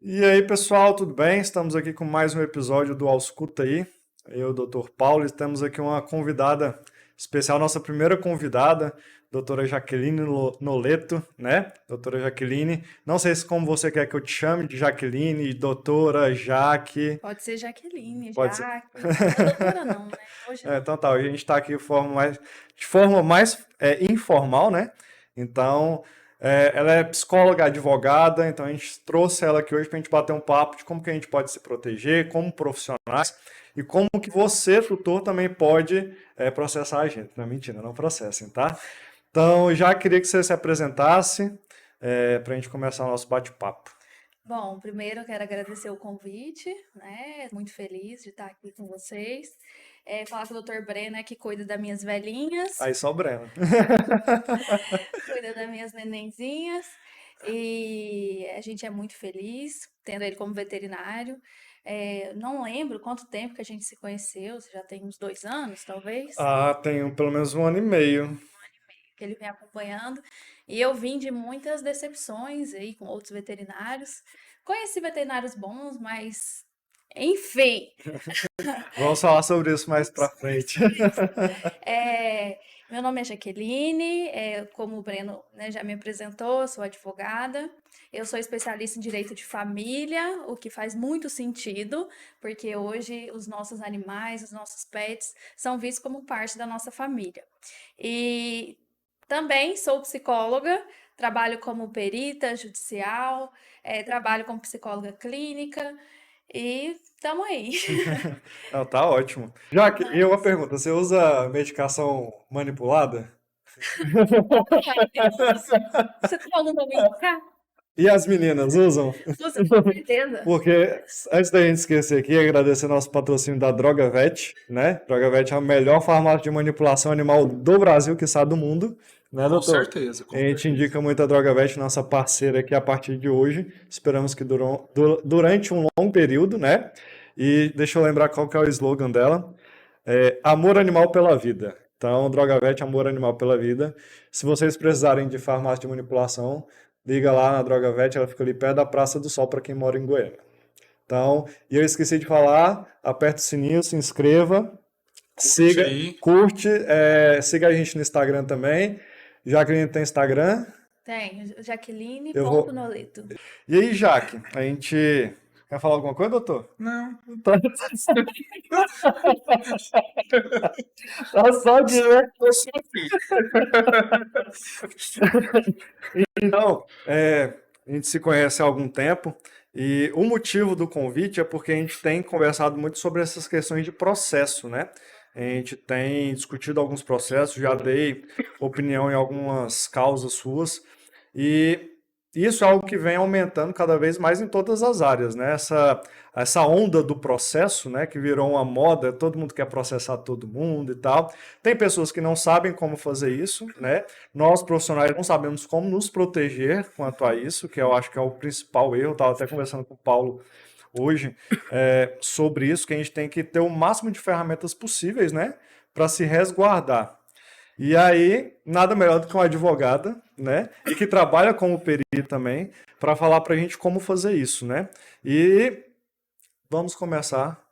E aí, pessoal, tudo bem? Estamos aqui com mais um episódio do Ausculta aí. Eu, Dr. Paulo, e temos aqui uma convidada especial, nossa primeira convidada, doutora Jaqueline Noleto, né? Doutora Jaqueline. Não sei se como você quer que eu te chame, de Jaqueline, doutora, Jaque. Pode ser Jaqueline, Pode ser. Jaque. Só doutora não, né? Hoje não. Então tá, hoje a gente está aqui de forma mais informal, né? Então, ela é psicóloga, advogada, então a gente trouxe ela aqui hoje para a gente bater um papo de como que a gente pode se proteger, como profissionais, e como que você, tutor, também pode processar a gente. Não, mentira, não processem, tá? Então, já queria que você se apresentasse para a gente começar o nosso bate-papo. Bom, primeiro eu quero agradecer o convite, né? Muito feliz de estar aqui com vocês. Falar com o Dr. Breno, que cuida das minhas velhinhas, Aí só o Breno. cuida das minhas nenenzinhas. E a gente é muito feliz tendo ele como veterinário. Não lembro quanto tempo que a gente se conheceu, já tem uns 2 anos, talvez. Ah, tenho pelo menos um ano e meio. Que ele vem acompanhando. E eu vim de muitas decepções aí com outros veterinários. Conheci veterinários bons, mas enfim. Vamos falar sobre isso mais pra frente. É, meu nome é Jaqueline, como o Breno, né, já me apresentou, eu sou advogada. Eu sou especialista em direito de família, o que faz muito sentido, porque hoje os nossos animais, os nossos pets, são vistos como parte da nossa família. E também sou psicóloga, trabalho como perita judicial, trabalho como psicóloga clínica e estamos aí. Não, tá ótimo. Jaque, e uma pergunta, você usa medicação manipulada? Você está falando para mim? E as meninas usam? Você com certeza. Porque, antes da gente esquecer aqui, agradecer nosso patrocínio da DrogaVet, né? DrogaVet é a melhor farmácia de manipulação animal do Brasil, quiçá do mundo, né, Com doutor? certeza, A com gente certeza. indica muito a DrogaVet, nossa parceira aqui a partir de hoje. Esperamos que durante um longo período, né? E deixa eu lembrar qual que é o slogan dela. Amor animal pela vida. Então, DrogaVet, amor animal pela vida. Se vocês precisarem de farmácia de manipulação, liga lá na DrogaVet, ela fica ali perto da Praça do Sol para quem mora em Goiânia. Então, e eu esqueci de falar, aperta o sininho, se inscreva, Curte siga, aí. curte, siga a gente no Instagram também. Já que a gente tem Instagram, Tem, eu vou. Jaqueline.noleto. E aí, Jaque, a gente quer falar alguma coisa, doutor? Não. Tá, tá só de ver. Eu sou assim. Então, a gente se conhece há algum tempo e o motivo do convite é porque a gente tem conversado muito sobre essas questões de processo, né? A gente tem discutido alguns processos, já dei opinião em algumas causas suas e isso é algo que vem aumentando cada vez mais em todas as áreas, né? Essa onda do processo, né, que virou uma moda, todo mundo quer processar todo mundo e tal. Tem pessoas que não sabem como fazer isso, né? Nós, profissionais, não sabemos como nos proteger quanto a isso, que eu acho que é o principal erro. Eu estava até conversando com o Paulo hoje sobre isso, que a gente tem que ter o máximo de ferramentas possíveis, né, para se resguardar. E aí, nada melhor do que uma advogada, né, e que trabalha como perito também, para falar para a gente como fazer isso, né. E vamos começar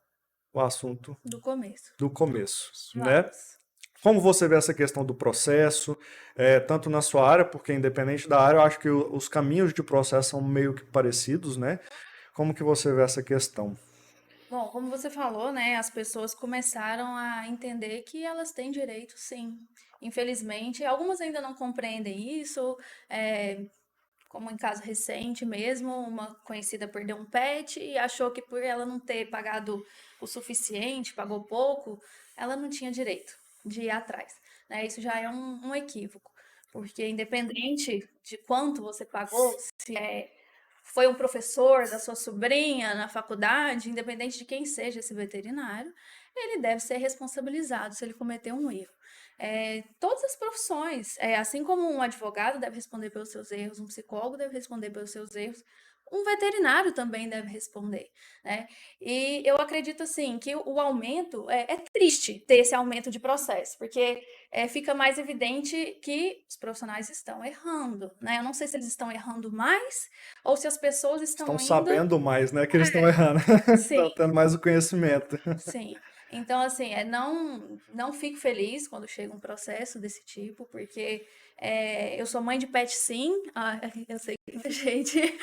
o assunto Do começo. do começo, né? Vamos. Como você vê essa questão do processo, tanto na sua área, porque independente da área, eu acho que os caminhos de processo são meio que parecidos, né? Como que você vê essa questão? Bom, como você falou, né, as pessoas começaram a entender que elas têm direito, sim. Infelizmente, algumas ainda não compreendem isso, é, como em caso recente mesmo, uma conhecida perdeu um pet e achou que por ela não ter pagado o suficiente, pagou pouco, ela não tinha direito de ir atrás, né? Isso já é um equívoco, porque independente de quanto você pagou, se foi um professor da sua sobrinha na faculdade, independente de quem seja esse veterinário, ele deve ser responsabilizado se ele cometer um erro. Todas as profissões, assim como um advogado deve responder pelos seus erros, um psicólogo deve responder pelos seus erros, um veterinário também deve responder, né? E eu acredito assim que o aumento é triste ter esse aumento de processo, porque fica mais evidente que os profissionais estão errando, né? Eu não sei se eles estão errando mais ou se as pessoas Estão estão indo. sabendo mais, né, que eles estão errando. Sim, Estão tendo mais o conhecimento. sim. Então, assim, não fico feliz quando chega um processo desse tipo, porque eu sou mãe de pet, sim. Eu sei que muita gente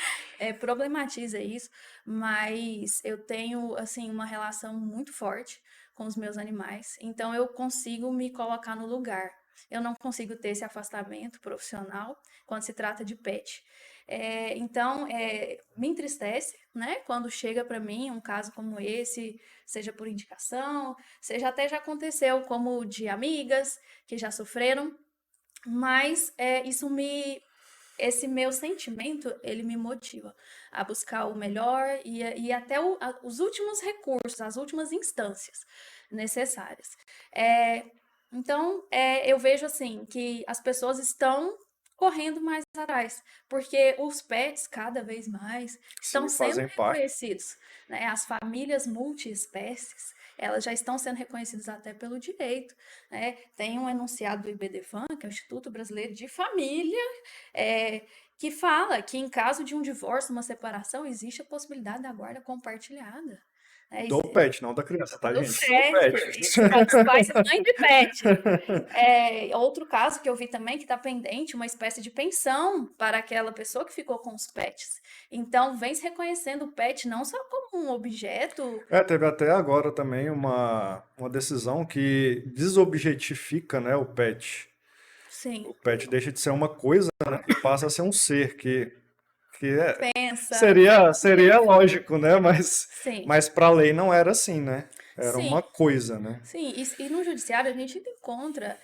problematiza isso, mas eu tenho, assim, uma relação muito forte com os meus animais. Então, eu consigo me colocar no lugar. Eu não consigo ter esse afastamento profissional quando se trata de pet. Então, me entristece, né, quando chega para mim um caso como esse, seja por indicação, seja até já aconteceu como de amigas que já sofreram, mas esse meu sentimento, ele me motiva a buscar o melhor e até os últimos recursos, as últimas instâncias necessárias. É, então, eu vejo assim que as pessoas estão correndo mais atrás, porque os pets cada vez mais estão Sim, sendo fazem parte. reconhecidos, né? As famílias multiespécies, elas já estão sendo reconhecidas até pelo direito, né? Tem um enunciado do IBDFAM, que é o Instituto Brasileiro de Família, é, que fala que em caso de um divórcio, uma separação, existe a possibilidade da guarda compartilhada. É, Do pet, não da criança, tá, do gente? Do pet, pet. isso, para os pais e mães de pet. Outro caso que eu vi também que está pendente, uma espécie de pensão para aquela pessoa que ficou com os pets. Então, vem se reconhecendo o pet não só como um objeto, Teve até agora também uma decisão que desobjetifica, né, o pet. sim, O pet deixa de ser uma coisa, né, e passa a ser um ser, pensa, seria lógico, né, sim, mas para a lei não era assim, né? Era sim. uma coisa, né? Sim, e no judiciário a gente encontra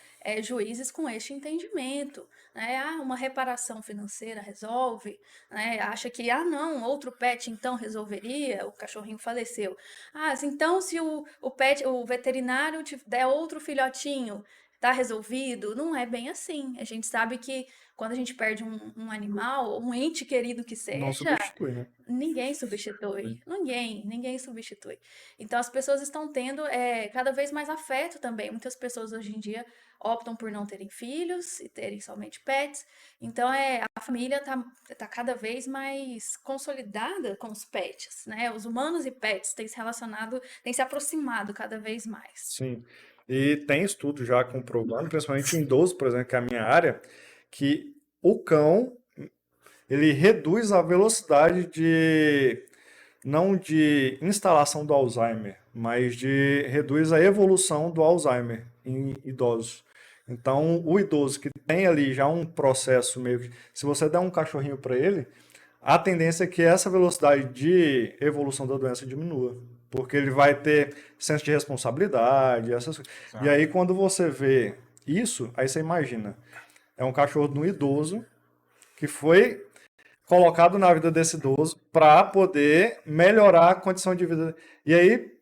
juízes com este entendimento, né? Ah, uma reparação financeira resolve, né? Acha que, não, outro pet então resolveria, o cachorrinho faleceu. Ah, então se o veterinário te der outro filhotinho, tá resolvido? Não é bem assim. A gente sabe que quando a gente perde um animal, um ente querido que Não seja, substitui, né? ninguém substitui. Ninguém substitui. Então as pessoas estão tendo cada vez mais afeto também. Muitas pessoas hoje em dia optam por não terem filhos e terem somente pets. Então a família tá cada vez mais consolidada com os pets, né? Os humanos e pets têm se relacionado, têm se aproximado cada vez mais. Sim. E tem estudo já comprovando, principalmente em idoso, por exemplo, que é a minha área, que o cão, ele reduz a velocidade não de instalação do Alzheimer, mas reduz a evolução do Alzheimer em idosos. Então, o idoso que tem ali já um processo meio que, se você der um cachorrinho para ele, a tendência é que essa velocidade de evolução da doença diminua, porque ele vai ter senso de responsabilidade, essas coisas. E aí, Exato. quando você vê isso, aí você imagina, é um cachorro de um idoso que foi colocado na vida desse idoso para poder melhorar a condição de vida. E aí,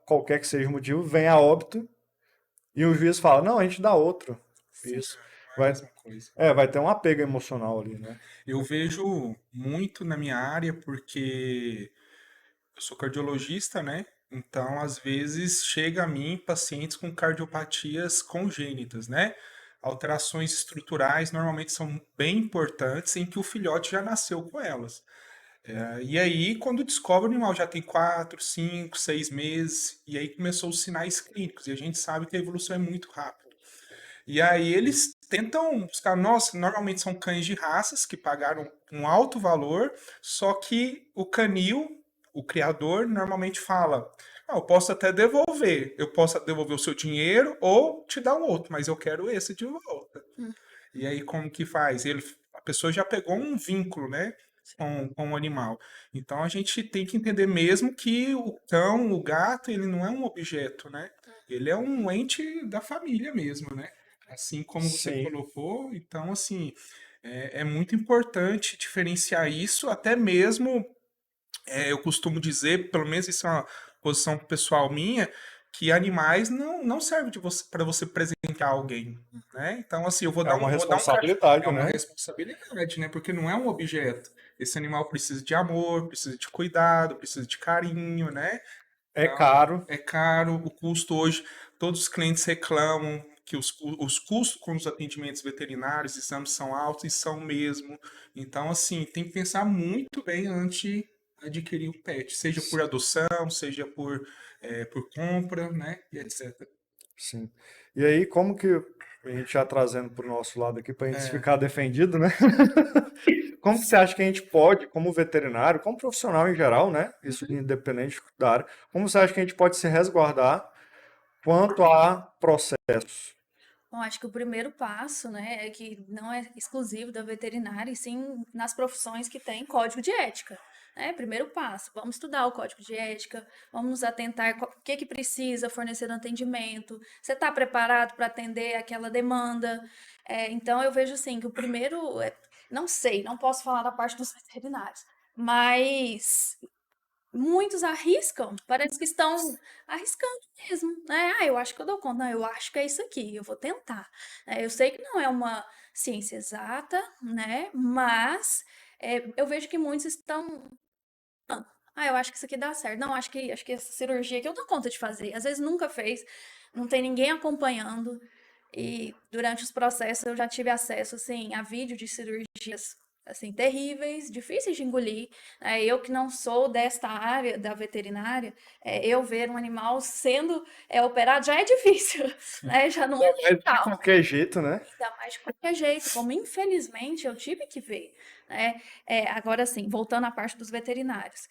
qualquer que seja o motivo, vem a óbito e o juiz fala: não, a gente dá outro. Sim, Isso. Não é a Vai, mesma coisa. vai ter um apego emocional ali, né? Eu vejo muito na minha área porque eu sou cardiologista, né? Então, às vezes, chega a mim pacientes com cardiopatias congênitas, né? Alterações estruturais normalmente são bem importantes em que o filhote já nasceu com elas. E aí, quando descobre o animal já tem 4, 5, 6 meses, e aí começou os sinais clínicos, e a gente sabe que a evolução é muito rápida. E aí eles tentam buscar, nossa, normalmente são cães de raças que pagaram um alto valor, só que o canil, o criador, normalmente fala: "Ah, eu posso até devolver, eu posso devolver o seu dinheiro ou te dar um outro, mas eu quero esse de volta." hum, E aí como que faz? A pessoa já pegou um vínculo, né? sim. Com o animal. Então a gente tem que entender mesmo que o cão, o gato, ele não é um objeto, né? Ele é um ente da família mesmo, né? Assim como você Sim, colocou, então assim é muito importante diferenciar isso, até mesmo eu costumo dizer, pelo menos isso é uma posição pessoal minha, que animais não servem para você presentear alguém, né? Então, assim, eu vou É dar uma vou dar um cachorro. responsabilidade, É uma né? responsabilidade, né? Porque não é um objeto. Esse animal precisa de amor, precisa de cuidado, precisa de carinho, né? É Então, caro. é caro. O custo hoje, todos os clientes reclamam que os custos com os atendimentos veterinários, exames são altos e são mesmo. Então, assim, tem que pensar muito bem antes de adquirir o pet, seja por adoção, seja por compra, né? E etc. Sim. E aí, como que a gente já trazendo para o nosso lado aqui, para a gente É, ficar defendido, né? Como que você acha que a gente pode, como veterinário, como profissional em geral, né? Isso independente da área, como você acha que a gente pode se resguardar quanto a processos? Bom, acho que o primeiro passo, né, é que não é exclusivo da veterinária, e sim nas profissões que têm código de ética. Né? Primeiro passo, vamos estudar o código de ética, vamos nos atentar o que que precisa fornecer no atendimento, você está preparado para atender aquela demanda? Então, eu vejo assim que o primeiro, não sei, não posso falar da parte dos veterinários, mas muitos arriscam, parece que estão arriscando mesmo, né? Ah, eu acho que eu dou conta, não, eu acho que é isso aqui, eu vou tentar. Eu sei que não é uma ciência exata, né? Mas eu vejo que muitos estão. Ah, eu acho que isso aqui dá certo. Não, acho que essa cirurgia aqui eu dou conta de fazer. Às vezes nunca fez, não tem ninguém acompanhando. E durante os processos eu já tive acesso assim a vídeo de cirurgias assim terríveis, difíceis de engolir. Eu que não sou desta área da veterinária, eu ver um animal sendo operado já é difícil, né? Já não é Mas de legal. qualquer jeito, né? Ainda mais de qualquer jeito, como infelizmente eu tive que ver, né? Agora sim, voltando à parte dos veterinários.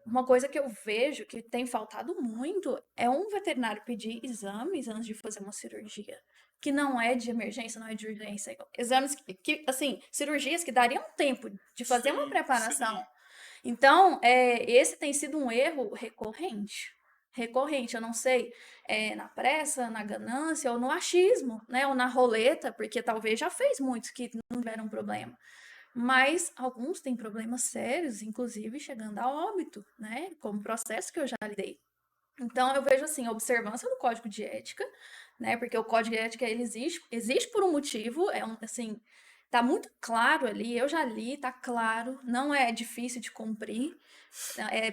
Uma coisa que eu vejo que tem faltado muito é um veterinário pedir exames antes de fazer uma cirurgia, que não é de emergência, não é de urgência. Exames assim, cirurgias que dariam tempo de fazer uma sim, sim. preparação. Então, esse tem sido um erro recorrente. Recorrente, eu não sei, na pressa, na ganância ou no achismo, né? Ou na roleta, porque talvez já fez muitos que não tiveram problema. Mas alguns têm problemas sérios, inclusive chegando a óbito, né? Como processo que eu já lidei. Então, eu vejo assim, a observância do código de ética, né? Porque o código de ética ele existe por um motivo, assim, tá muito claro ali, eu já li, tá claro, não é difícil de cumprir,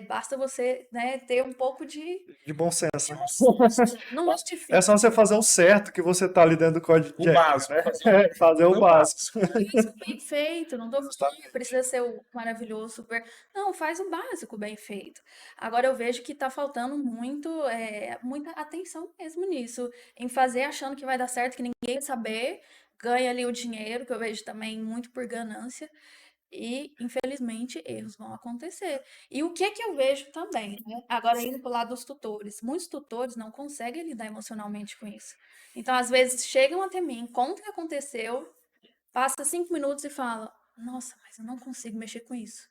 basta você, né, ter um pouco De bom de senso, né? bom senso, não é É difícil. só você fazer o certo que você tá ali dentro do código O de ética, básico, né? Fazer o fazer o básico. básico. Isso bem feito, não tô falando que Justamente. precisa ser o maravilhoso, super. Não, faz o básico bem feito. Agora eu vejo que tá faltando muita atenção mesmo nisso, em fazer achando que vai dar certo, que ninguém vai saber, ganha ali o dinheiro, que eu vejo também muito por ganância, e infelizmente erros vão acontecer. E o que é que eu vejo também, né? Agora indo pro lado dos tutores, muitos tutores não conseguem lidar emocionalmente com isso. Então, às vezes, chegam até mim, contam o que aconteceu, passa 5 minutos e fala: Nossa, mas eu não consigo mexer com isso.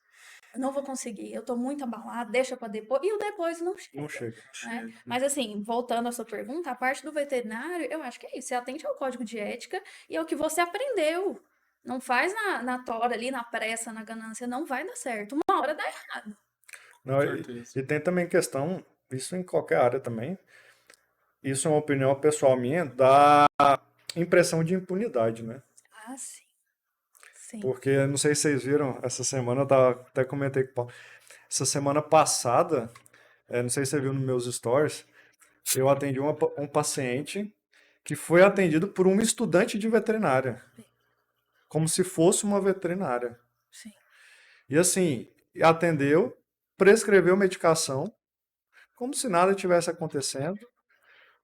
Eu não vou conseguir, eu tô muito abalado, deixa pra depois. E o depois não Não chega, chega. né? Chega. Mas assim, voltando à sua pergunta, a parte do veterinário, eu acho que é isso. Você atende ao código de ética e é o que você aprendeu. Não faz na tora ali, na pressa, na ganância, não vai dar certo. Uma hora dá errado. Com Não, certeza. e tem também questão, isso em qualquer área também, isso é uma opinião pessoal minha, da impressão de impunidade, né? Ah, sim. Sim. Porque, não sei se vocês viram, essa semana, até comentei com o Paulo, essa semana passada, não sei se você viu nos meus stories, eu atendi um paciente que foi atendido por uma estudante de veterinária, como se fosse uma veterinária. Sim. E assim, atendeu, prescreveu medicação, como se nada tivesse acontecendo,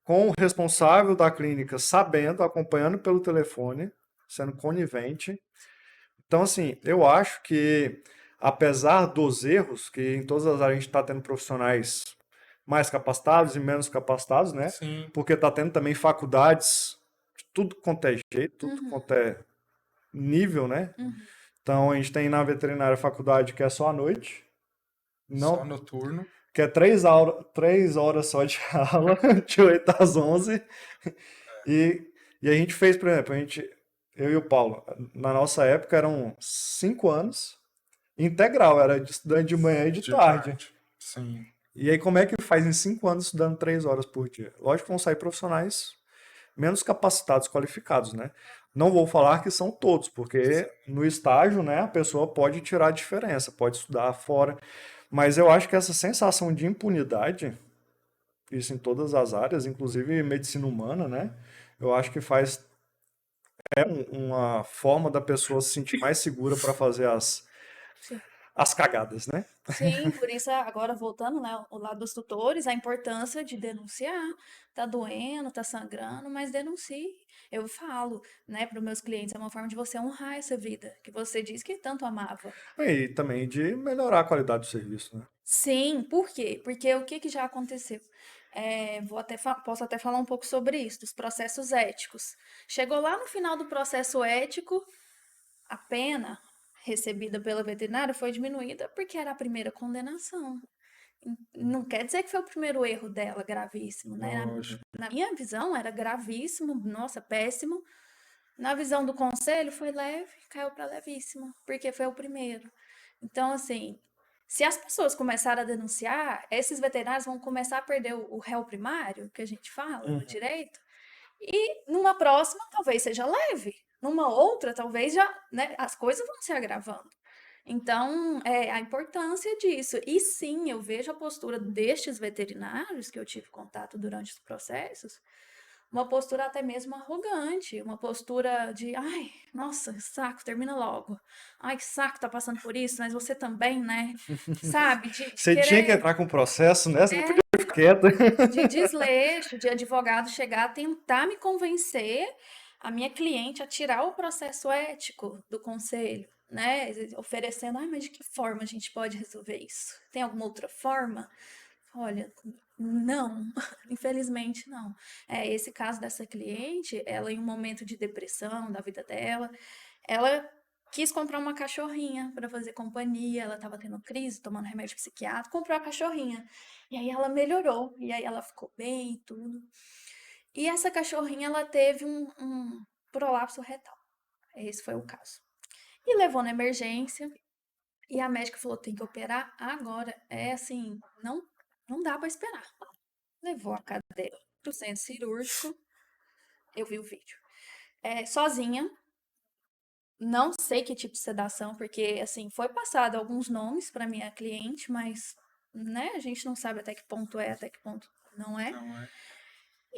com o responsável da clínica sabendo, acompanhando pelo telefone, sendo conivente. Então, assim, eu acho que, apesar dos erros, que em todas as áreas a gente está tendo profissionais mais capacitados e menos capacitados, né? Sim, Porque está tendo também faculdades de tudo quanto é jeito, tudo Uhum, quanto é nível, né? uhum. Então, a gente tem na veterinária faculdade que é só à noite, só não, noturno. que é 3 horas só de aula, de 8 às 11. E a gente fez, por exemplo, eu e o Paulo, na nossa época eram 5 anos, integral, era de estudante de manhã e de De tarde. tarde. Sim. E aí, como é que faz em 5 anos estudando 3 horas por dia? Lógico que vão sair profissionais menos capacitados, qualificados, né? Não vou falar que são todos, porque no estágio, né, a pessoa pode tirar a diferença, pode estudar fora, mas eu acho que essa sensação de impunidade, isso em todas as áreas, inclusive medicina humana, né? Eu acho que faz uma forma da pessoa se sentir mais segura para fazer Sim. as cagadas, né? Sim, por isso agora voltando, né, o lado dos tutores, a importância de denunciar. Tá doendo, tá sangrando, mas denuncie. Eu falo, né, para os meus clientes, é uma forma de você honrar essa vida que você diz que tanto amava. E também de melhorar a qualidade do serviço, né? Sim, por quê? Porque o que que já aconteceu? Posso até falar um pouco sobre isso, dos processos éticos. Chegou lá no final do processo ético, a pena recebida pela veterinária foi diminuída porque era a primeira condenação. Não quer dizer que foi o primeiro erro dela gravíssimo, né? Lógico. Na minha visão era gravíssimo, nossa, péssimo. Na visão do conselho foi leve, caiu para levíssimo, porque foi o primeiro. Então, assim, se as pessoas começarem a denunciar, esses veterinários vão começar a perder o réu primário, que a gente fala no Uhum. direito, e numa próxima talvez seja leve, numa outra talvez já, né, as coisas vão se agravando. Então, a importância disso. E sim, eu vejo a postura destes veterinários que eu tive contato durante os processos, uma postura até mesmo arrogante, uma postura de, ai, nossa, que saco, termina logo. Ai, que saco, tá passando por isso, mas você também, né? Sabe? De Você tinha que querer, entrar com processo, né? Você não podia ficar quieta. de desleixo, de advogado chegar a tentar me convencer a minha cliente a tirar o processo ético do conselho, né? Oferecendo, ai, mas de que forma a gente pode resolver isso? Tem alguma outra forma? Olha, não, infelizmente não. Esse caso dessa cliente, ela em um momento de depressão da vida dela, ela quis comprar uma cachorrinha para fazer companhia, ela estava tendo crise, tomando remédio psiquiátrico, comprou a cachorrinha. E aí ela melhorou, e aí ela ficou bem e tudo. E essa cachorrinha, ela teve um prolapso retal. Esse foi o caso. E levou na emergência, e a médica falou: tem que operar agora. É assim, não dá para esperar. Levou a cadeira pro centro cirúrgico. Eu vi o vídeo. Sozinha. Não sei que tipo de sedação, porque assim, foi passado alguns nomes para minha cliente, mas né, a gente não sabe até que ponto é, até que ponto não é. Não é?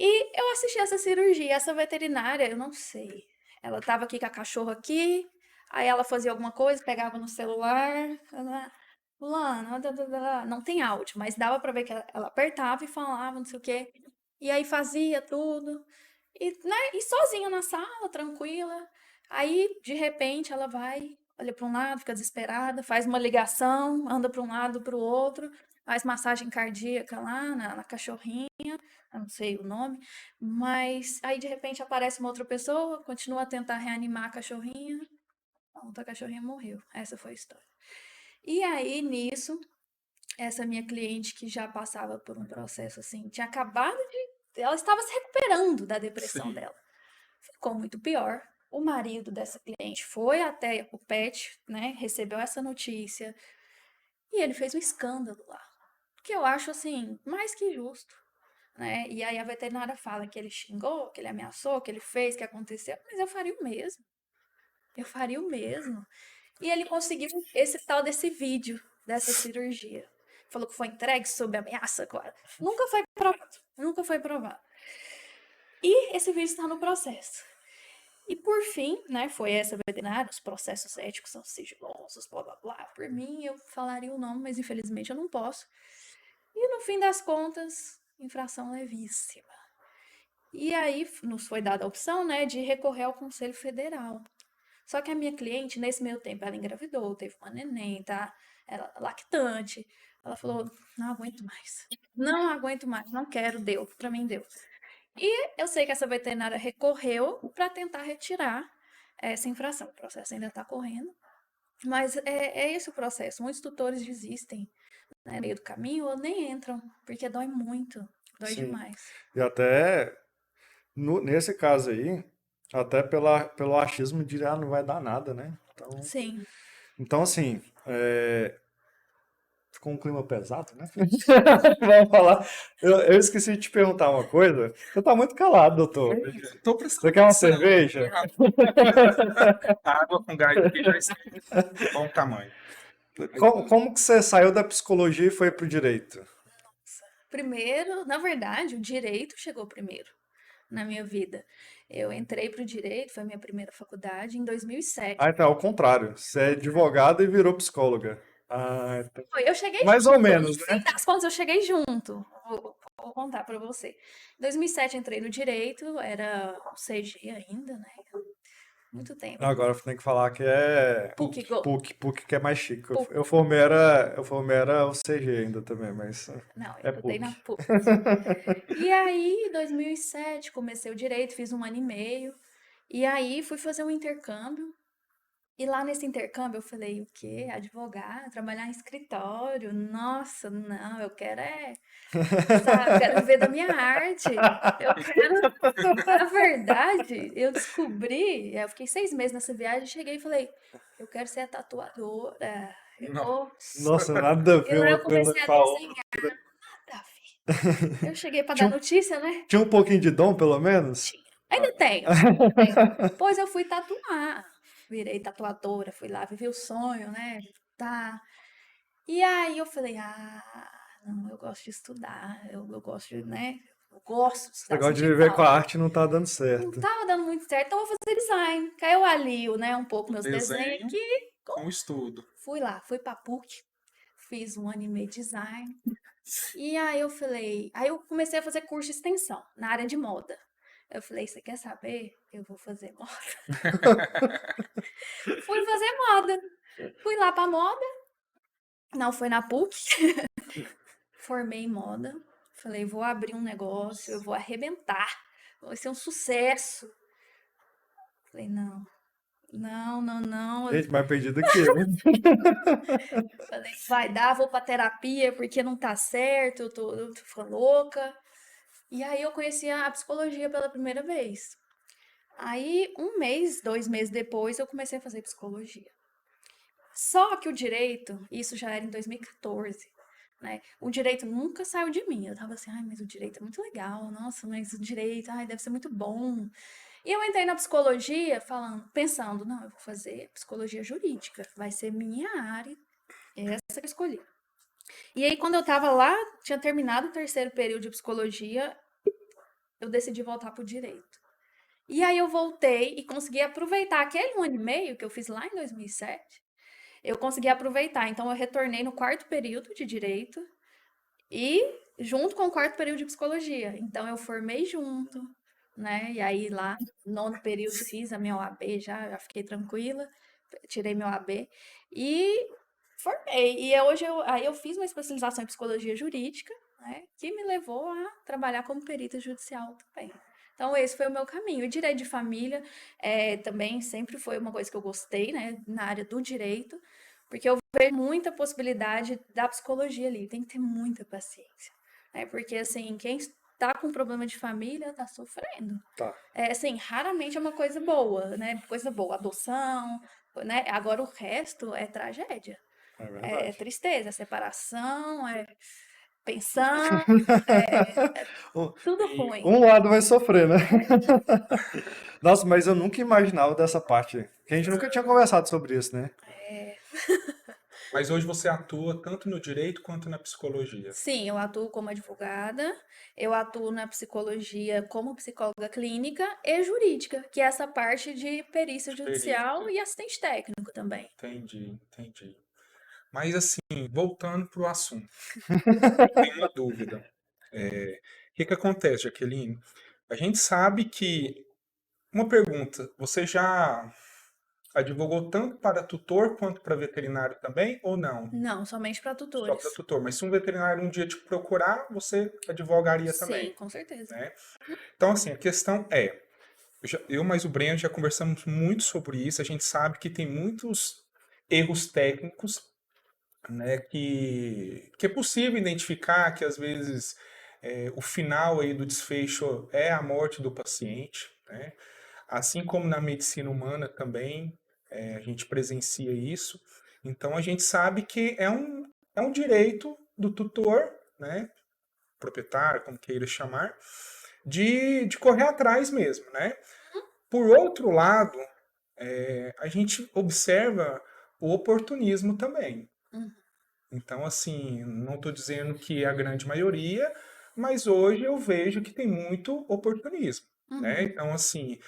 E eu assisti essa cirurgia, essa veterinária, eu não sei. Ela tava aqui com a cachorra aqui, aí ela fazia alguma coisa, pegava no celular, fulano, não tem áudio, mas dava pra ver que ela apertava e falava, não sei o quê. E aí fazia tudo. E, né, e sozinha na sala, tranquila. Aí, de repente, ela vai, olha para um lado, fica desesperada, faz uma ligação, anda para um lado, para o outro, faz massagem cardíaca lá na cachorrinha, eu não sei o nome, mas aí de repente aparece uma outra pessoa, continua a tentar reanimar a cachorrinha, pronto, a cachorrinha morreu. Essa foi a história. E aí, nisso, essa minha cliente que já passava por um processo assim, tinha acabado de. Ela estava se recuperando da depressão Sim. dela. Ficou muito pior. O marido dessa cliente foi até o PET, né? Recebeu essa notícia e ele fez um escândalo lá. Que eu acho assim, mais que justo. Né? E aí a veterinária fala que ele xingou, que ele ameaçou, que ele fez, que aconteceu, mas eu faria o mesmo. Eu faria o mesmo. E ele conseguiu esse tal desse vídeo dessa cirurgia. Falou que foi entregue sob ameaça, claro. Nunca foi provado. Nunca foi provado. E esse vídeo está no processo. E por fim, né, foi essa veterinária, os processos éticos são sigilosos, blá blá blá. Por mim, eu falaria o nome, mas infelizmente eu não posso. E no fim das contas, infração levíssima. E aí nos foi dada a opção, né, de recorrer ao Conselho Federal. Só que a minha cliente, nesse meio tempo, ela engravidou, teve uma neném, tá? Ela lactante. Ela falou: não aguento mais. Não aguento mais, não quero, deu. Pra mim deu. E eu sei que essa veterinária recorreu para tentar retirar essa infração. O processo ainda está correndo. Mas é esse o processo. Muitos tutores desistem, né, no meio do caminho ou nem entram, porque dói muito. Dói Sim. demais. E até nesse caso aí, até pelo achismo de não vai dar nada, né? Então, Sim, então assim, Ficou um clima pesado, né? Vamos falar. Eu esqueci de te perguntar uma coisa. Você tá muito calado, doutor. Tô Você prestando quer uma atenção. cerveja? A água com gás aqui já está bom tamanho. Como que você saiu da psicologia e foi pro direito? Primeiro, na verdade, o direito chegou primeiro na minha vida. Eu entrei para o direito, foi a minha primeira faculdade, em 2007. Ah, então é o contrário. Você é advogada e virou psicóloga. Ah, então... Eu cheguei Mais ou junto, menos, no fim né? das contas, eu cheguei junto. Vou contar para você. Em 2007 entrei no direito, era o CG ainda, né? Muito tempo. Agora tem que falar que é PUC, Go. PUC que é mais chique. PUC. Eu formei era o CG ainda também, mas Não, eu é estudei na PUC. PUC. E aí, em 2007, comecei o direito, fiz 1 ano e meio. E aí, fui fazer um intercâmbio. E lá nesse intercâmbio eu falei, o quê? Advogar, trabalhar em escritório? Nossa, não, eu quero sabe, eu quero viver da minha arte. Eu quero, na verdade, eu descobri, eu fiquei 6 meses nessa viagem, cheguei e falei, eu quero ser a tatuadora. Nossa, nada a E ver lá uma eu coisa comecei a com a outra. desenhar, tá, filho. Eu cheguei para dar Tinha, um- notícia, né? tinha um pouquinho de dom, pelo menos? Tinha. Ainda tenho. Pois eu fui tatuar. Virei tatuadora, fui lá, vivi o sonho, né? Tá. E aí eu falei, não, eu gosto de estudar, eu gosto de, né? Eu gosto de Esse estudar, negócio de senti viver com a falta. arte não tá dando Não certo. tava dando muito certo, então eu vou fazer design. Que aí eu alio, né, um pouco O meus desenhos desenho aqui. com o estudo. Fui lá, fui pra PUC, fiz 1 ano e meio de design. E aí eu falei, aí eu comecei a fazer curso de extensão na área de moda. Eu falei, você quer saber? Eu vou fazer moda. Fui fazer moda. Fui lá pra moda. Não foi na PUC. Formei em moda. Falei, vou abrir um negócio, eu vou arrebentar. Vai ser um sucesso. Falei, não, não, não, não. Gente, mais perdido que eu. Falei, vai dar, vou pra terapia porque não tá certo, eu tô ficando louca. E aí eu conheci a psicologia pela primeira vez. Aí, 1 mês, 2 meses depois, eu comecei a fazer psicologia. Só que o direito, isso já era em 2014, né? O direito nunca saiu de mim. Eu tava assim, ai, mas o direito é muito legal, nossa, mas o direito, ai, deve ser muito bom. E eu entrei na psicologia pensando, não, eu vou fazer psicologia jurídica, vai ser minha área, é essa que eu escolhi. E aí, quando eu tava lá, tinha terminado o terceiro período de psicologia, eu decidi voltar pro direito. E aí eu voltei e consegui aproveitar aquele 1 ano e meio que eu fiz lá em 2007. Eu consegui aproveitar. Então eu retornei no quarto período de direito e junto com o quarto período de psicologia. Então eu formei junto, né? E aí lá, 9º período, fiz a minha OAB já fiquei tranquila, tirei meu AB e formei. E aí eu fiz uma especialização em psicologia jurídica, né? Que me levou a trabalhar como perita judicial também. Então, esse foi o meu caminho. E direito de família também sempre foi uma coisa que eu gostei, né? Na área do direito, porque eu vejo muita possibilidade da psicologia ali. Tem que ter muita paciência, né? Porque, assim, quem está com problema de família está sofrendo. Tá, Assim, raramente é uma coisa boa, né? Coisa boa, adoção, né? Agora o resto é tragédia. é É verdade. tristeza, é separação, é pensão, Um tudo E ruim. um lado vai sofrer, né? Nossa, mas eu nunca imaginava dessa parte. Que a gente nunca tinha conversado sobre isso, né? Mas hoje você atua tanto no direito quanto na psicologia. Sim, eu atuo como advogada, eu atuo na psicologia como psicóloga clínica e jurídica, que é essa parte de perícia judicial Perícia. e assistente técnico também. Entendi, entendi. Mas assim, voltando para o assunto, eu tenho uma dúvida. O que que acontece, Jaqueline? A gente sabe que. Uma pergunta: você já advogou tanto para tutor quanto para veterinário também, ou não? Não, somente para Só para tutores. tutor. Mas se um veterinário um dia te procurar, você advogaria Sim, também, com certeza. né? Então, assim, a questão é, eu mais o Breno já conversamos muito sobre isso, a gente sabe que tem muitos erros técnicos, né, que é possível identificar que às vezes o final aí do desfecho é a morte do paciente, né? Assim como na medicina humana também, a gente presencia isso. Então a gente sabe que é um direito do tutor, né, proprietário, como queira chamar, de correr atrás mesmo, né? Por outro lado, a gente observa o oportunismo também. Uhum. Então, assim, não estou dizendo que é a grande maioria, mas hoje eu vejo que tem muito oportunismo, né? Uhum. Então, assim,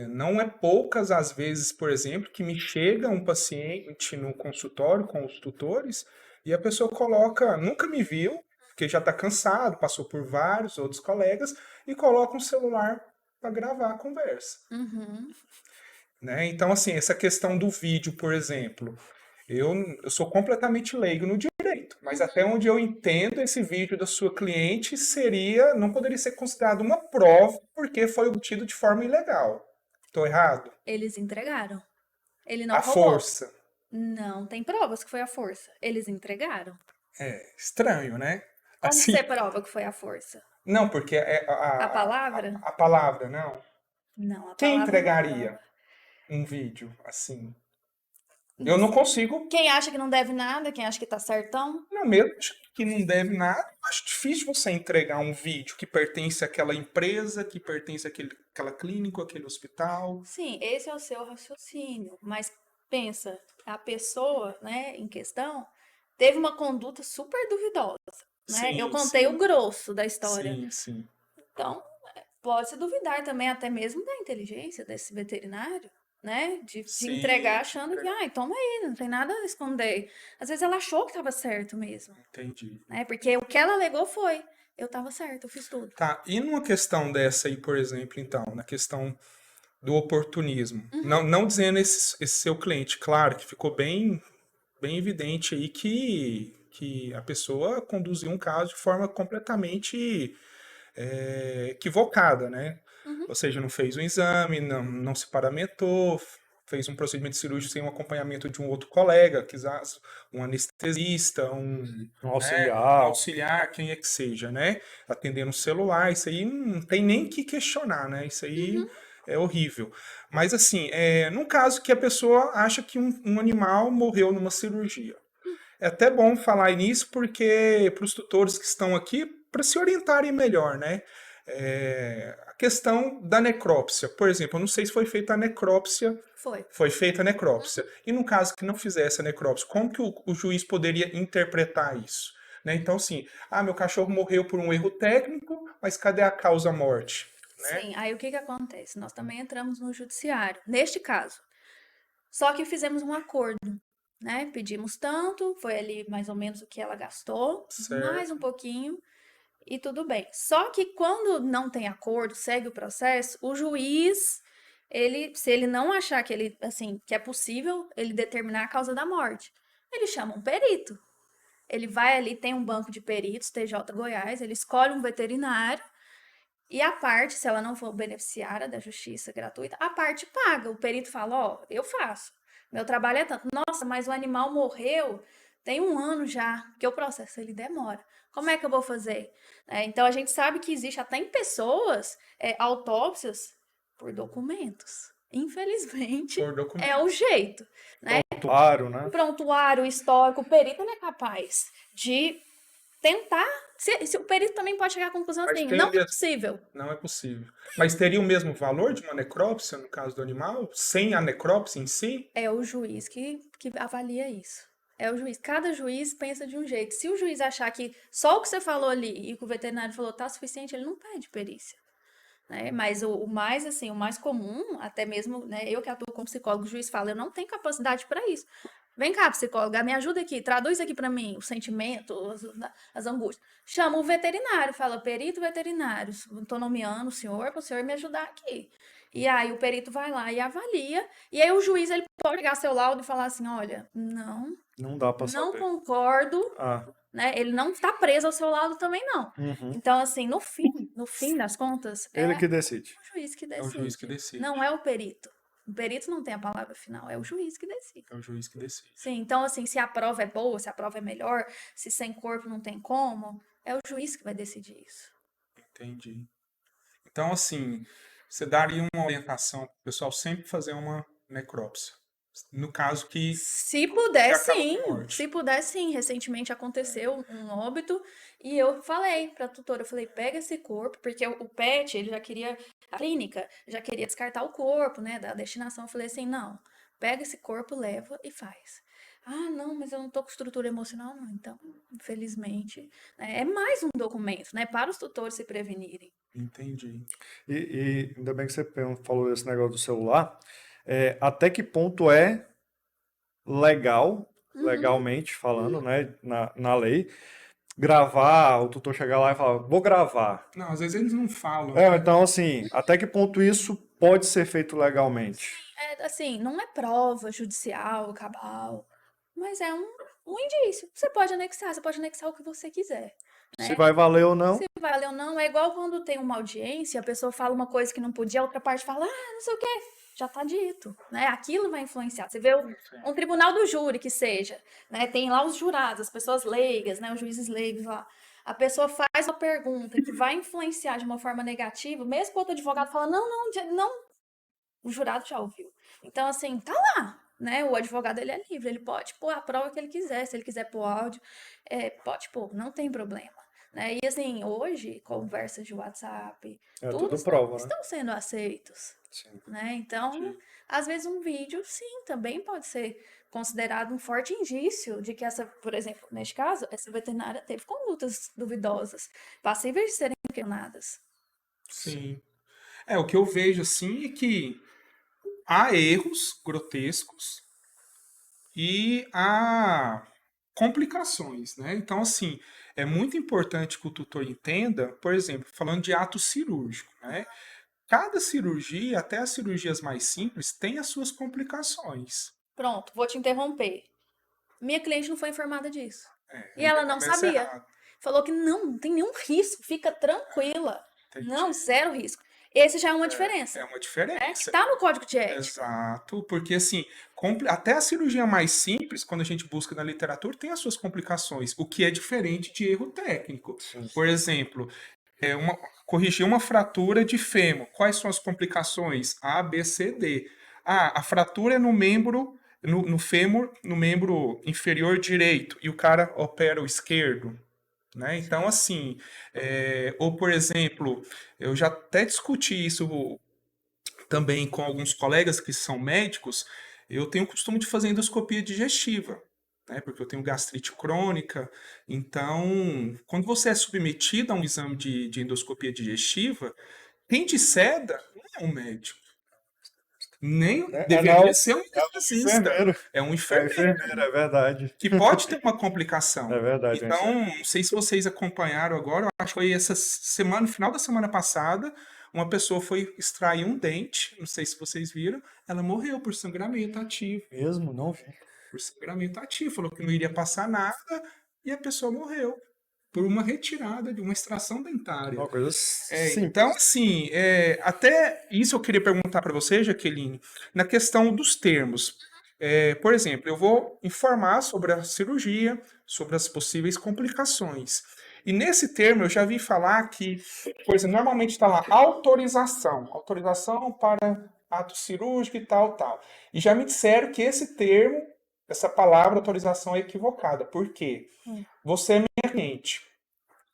não é poucas as vezes, por exemplo, que me chega um paciente no consultório com os tutores e a pessoa coloca, nunca me viu, porque já está cansado, passou por vários outros colegas, e coloca um celular para gravar a conversa, Uhum. né? Então, assim, essa questão do vídeo, por exemplo, eu sou completamente leigo no direito, mas até onde eu entendo, esse vídeo da sua cliente não poderia ser considerado uma prova porque foi obtido de forma ilegal. Estou errado? Eles entregaram. Ele não A roubou. força. Não tem provas que foi a força. Eles entregaram. É estranho, né? Como que Assim, você prova que foi a força? não, porque é A palavra? a palavra, não. Não, a Quem palavra não é entregaria prova. um vídeo assim? Eu não consigo. Quem acha que não deve nada, quem acha que tá certão, Não, mesmo que não deve nada, eu acho difícil você entregar um vídeo que pertence àquela empresa, que pertence àquela clínica, àquele hospital. sim, esse é o seu raciocínio. Mas pensa, a pessoa, né, em questão, teve uma conduta super duvidosa, né? Eu Sim, contei o sim, grosso da história. sim, sim. Então, pode-se duvidar também até mesmo da inteligência desse veterinário, né? De entregar Sim, achando que, ai, toma aí, não tem nada a esconder. Às vezes ela achou que estava certo mesmo, entendi. né? Porque o que ela alegou foi, eu estava certo, eu fiz tudo. Tá, e numa questão dessa aí, por exemplo, então, na questão do oportunismo, Uhum. não dizendo esse seu cliente, claro que ficou bem evidente aí que a pessoa conduziu um caso de forma completamente equivocada, né? Uhum. Ou seja, não fez um exame, não se paramentou, fez um procedimento cirúrgico sem um acompanhamento de um outro colega, quizás um anestesista, Um um auxiliar. auxiliar, quem é que seja, né? Atendendo o celular, isso aí não tem nem que questionar, né? Isso aí Uhum. é horrível. Mas assim, num caso que a pessoa acha que um animal morreu numa cirurgia. É até bom falar nisso porque para os tutores que estão aqui, para se orientarem melhor, né? A questão da necrópsia, por exemplo, eu não sei se foi feita a necrópsia, Foi. foi feita a necrópsia. E no caso que não fizesse a necrópsia, como que o juiz poderia interpretar isso? Né? Então, assim, meu cachorro morreu por um erro técnico, mas cadê a causa-morte? Né? Sim, aí o que que acontece? Nós também entramos no judiciário, neste caso. Só que fizemos um acordo, né? Pedimos tanto, foi ali mais ou menos o que ela gastou, mais um Certo, pouquinho, e tudo bem. Só que quando não tem acordo, segue o processo, o juiz, se ele não achar que ele, assim, que é possível ele determinar a causa da morte, ele chama um perito. Ele vai ali, tem um banco de peritos, TJ Goiás, ele escolhe um veterinário e a parte, se ela não for beneficiária da justiça gratuita, a parte paga. O perito fala, ó, eu faço. Meu trabalho é tanto. Nossa, mas o animal morreu tem um ano já, que o processo ele demora. Como é que eu vou fazer? Então a gente sabe que existe até em pessoas autópsias por documentos. Infelizmente, por é o documento. jeito, né? Prontuário, né? O prontuário, o histórico, o perito não é capaz de tentar. Se o perito também pode chegar à conclusão Mas assim, tem não o é mesmo. possível. Não é possível. Mas teria o mesmo valor de uma necrópsia, no caso do animal, sem a necrópsia em si? É o juiz que avalia isso. É o juiz. Cada juiz pensa de um jeito. Se o juiz achar que só o que você falou ali e que o veterinário falou tá suficiente, ele não pede perícia. Né? Mas o mais assim, o mais comum, até mesmo, né, eu que atuo como psicólogo, o juiz fala, eu não tenho capacidade para isso. Vem cá, psicóloga, me ajuda aqui, traduz aqui para mim o sentimento, as angústias. Chama o veterinário, fala, perito veterinário, estou nomeando o senhor para o senhor me ajudar aqui. E aí o perito vai lá e avalia, e aí o juiz ele pode pegar seu laudo e falar assim, olha, não, Não dá para não saber. concordo, Ah, né? Ele não está preso ao seu laudo também não. uhum. Então assim, no fim das contas, Ele é que decide. o juiz que É o juiz que decide. Não decide. é o perito. O perito não tem a palavra final, é o juiz que decide. É o juiz que decide. Sim, então assim, se a prova é boa, se a prova é melhor, se sem corpo não tem como, é o juiz que vai decidir isso. Entendi. Então, assim, você daria uma orientação para o pessoal sempre fazer uma necrópsia. No caso que Se puder, acaba sim. com morte. Se puder, sim. Recentemente aconteceu um óbito e eu falei pra tutora, eu falei, pega esse corpo, porque o PET, ele já queria, a clínica já queria descartar o corpo, né, da destinação. Eu falei assim, não, pega esse corpo, leva e faz. Ah, não, mas eu não tô com estrutura emocional, não. Então, infelizmente, né, é mais um documento, né, para os tutores se prevenirem. Entendi. E ainda bem que você falou desse negócio do celular. Até que ponto é legal, Uhum. legalmente falando, né, na lei, gravar, o tutor chegar lá e falar, vou gravar. Não, às vezes eles não falam, né? Então, assim, até que ponto isso pode ser feito legalmente? Assim, não é prova judicial, cabal, mas é um indício. Você pode anexar o que você quiser, Se né? vai valer ou não? Se vale ou não, é igual quando tem uma audiência, a pessoa fala uma coisa que não podia, a outra parte fala, não sei o quê, já tá dito, né? Aquilo vai influenciar. Você vê um tribunal do júri que seja, né? Tem lá os jurados, as pessoas leigas, né? Os juízes leigos lá. A pessoa faz uma pergunta que vai influenciar de uma forma negativa, mesmo que o outro advogado fala, não, o jurado já ouviu. Então, assim, tá lá, né? O advogado, ele é livre, ele pode pôr a prova que ele quiser, se ele quiser pôr áudio, pode pôr, não tem problema. Né? E, assim, hoje, conversas de WhatsApp, É tudo tudo prova, né? estão sendo aceitos, Sim. né? Então, Sim. às vezes um vídeo, sim, também pode ser considerado um forte indício de que essa, por exemplo, neste caso, essa veterinária teve condutas duvidosas, passíveis de serem questionadas. Sim. O que eu vejo assim é que há erros grotescos e há complicações, né? Então, assim, é muito importante que o tutor entenda, por exemplo, falando de ato cirúrgico, né? Cada cirurgia, até as cirurgias mais simples, tem as suas complicações. Pronto, vou te interromper. Minha cliente não foi informada disso. E Aí já ela não começa sabia. errado. Falou que não tem nenhum risco, fica tranquila. Não, Entendi. zero risco. Esse já é uma diferença, É uma né? Que diferença. tá no código de ética. Exato, porque assim, até a cirurgia mais simples, quando a gente busca na literatura, tem as suas complicações, o que é diferente de erro técnico. Sim. Por exemplo, corrigir uma fratura de fêmur. Quais são as complicações? A, B, C, D. A fratura é no membro, no fêmur, no membro inferior direito, e o cara opera o esquerdo. Né? Então, assim, ou por exemplo, eu já até discuti isso também com alguns colegas que são médicos, eu tenho o costume de fazer endoscopia digestiva, né? Porque eu tenho gastrite crônica. Então, quando você é submetido a um exame de endoscopia digestiva, quem te ceda não é um médico. Nem deveria ser um anestesista. Enfermeiro. É um É enfermeiro, enfermeiro, é verdade. que pode ter uma complicação. É verdade, é Então, não sei se vocês acompanharam agora, eu acho que foi essa semana, no final da semana passada, uma pessoa foi extrair um dente, não sei se vocês viram, ela morreu por sangramento ativo. mesmo, não vi. Por sangramento ativo, falou que não iria passar nada e a pessoa morreu por uma retirada de uma extração dentária. Uma coisa Então, simples. assim, até isso eu queria perguntar para você, Jaqueline, na questão dos termos. Por exemplo, eu vou informar sobre a cirurgia, sobre as possíveis complicações. E nesse termo eu já vi falar que, por exemplo, normalmente está lá autorização para ato cirúrgico e tal, tal. E já me disseram que esse termo, essa palavra autorização é equivocada. Por quê? Você é minha cliente,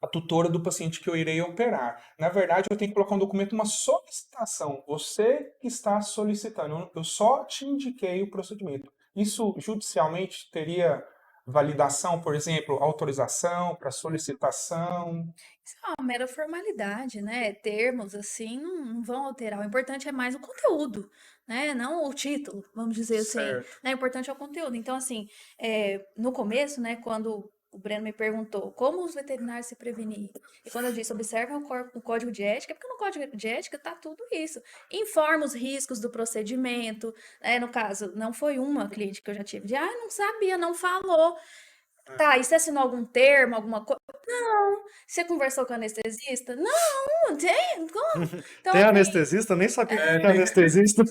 a tutora do paciente que eu irei operar. Na verdade, eu tenho que colocar um documento, uma solicitação. Você que está solicitando, eu só te indiquei o procedimento. Isso judicialmente teria validação, por exemplo, autorização para solicitação? Isso é uma mera formalidade, né? Termos assim não vão alterar. O importante é mais o conteúdo, né? Não o título, vamos dizer assim. Certo. Né? O importante é o conteúdo. Então, assim, no começo, né, quando o Breno me perguntou como os veterinários se prevenir, e quando eu disse observem o código de ética, é porque no código de ética tá tudo isso. Informa os riscos do procedimento, né? No caso, não foi uma cliente que eu já tive de, não sabia, não falou. Tá, e você assinou algum termo, alguma coisa? Não. Você conversou com o anestesista? Não, tem. Como? Então, Tem assim, anestesista? Nem sabia que tinha anestesista.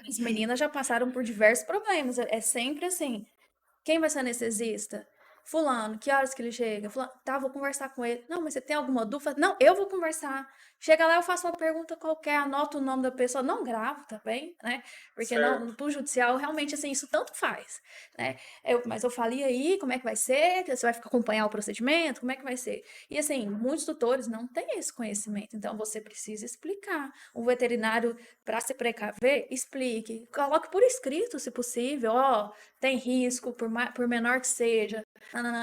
as meninas já passaram por diversos problemas. É sempre assim. Quem vai ser anestesista? fulano, que horas que ele chega? Fulano, tá, vou conversar com ele. Não, mas você tem alguma dúvida? Não, eu vou conversar. Chega lá, eu faço uma pergunta qualquer, anoto o nome da pessoa, não gravo também, né? Porque Certo. não, pro judicial, realmente, assim, isso tanto faz, né? Mas eu falei aí, como é que vai ser? Você vai ficar acompanhar o procedimento? Como é que vai ser? E, assim, muitos tutores não têm esse conhecimento, então você precisa explicar. O veterinário, para se precaver, explique. Coloque por escrito, se possível, ó, tem risco, por menor que seja.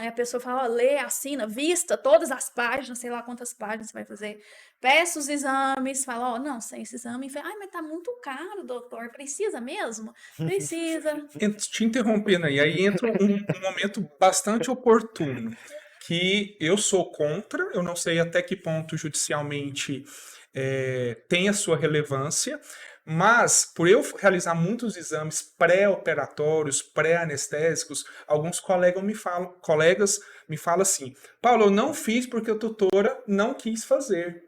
E a pessoa fala, ó, lê, assina, vista todas as páginas, sei lá quantas páginas você vai fazer. Peça os exames, fala, ó, não, sem esse exame. Ai, mas tá muito caro, doutor. Precisa mesmo? Precisa. Te interrompendo aí entra um momento bastante oportuno, que eu sou contra, eu não sei até que ponto judicialmente tem a sua relevância, mas por eu realizar muitos exames pré-operatórios, pré-anestésicos, alguns colegas me falam assim, Paulo, eu não fiz porque a tutora não quis fazer.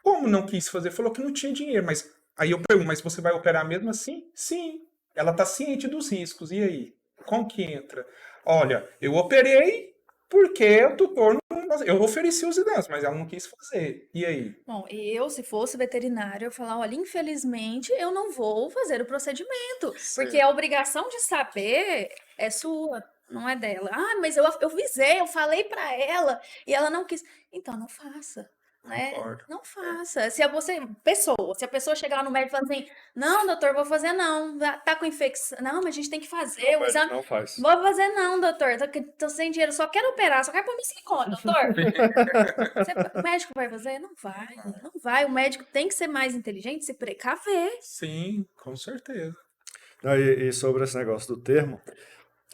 Como não quis fazer? Falou que não tinha dinheiro, mas aí eu pergunto, mas você vai operar mesmo assim? Sim. Ela está ciente dos riscos. E aí? Como que entra? Olha, eu operei porque o tutor não. Eu ofereci os exames, mas ela não quis fazer. E aí? Bom, eu, se fosse veterinário, eu falar, olha, infelizmente eu não vou fazer o procedimento, porque Certo. a obrigação de saber é sua, não é dela. Ah, mas eu visei, eu falei para ela e ela não quis. Então, não faça, né? Concordo. Não faça. Se a pessoa chegar lá no médico e falar assim, não, doutor, vou fazer não, tá com infecção, não, mas a gente tem que fazer O o médico exame. não faz. Vou fazer não, doutor, tô sem dinheiro, só quero operar, só quero pôr silicone, doutor. O médico vai fazer? Não vai, não vai. O médico tem que ser mais inteligente, se precaver. Sim, com certeza. Não, e sobre esse negócio do termo,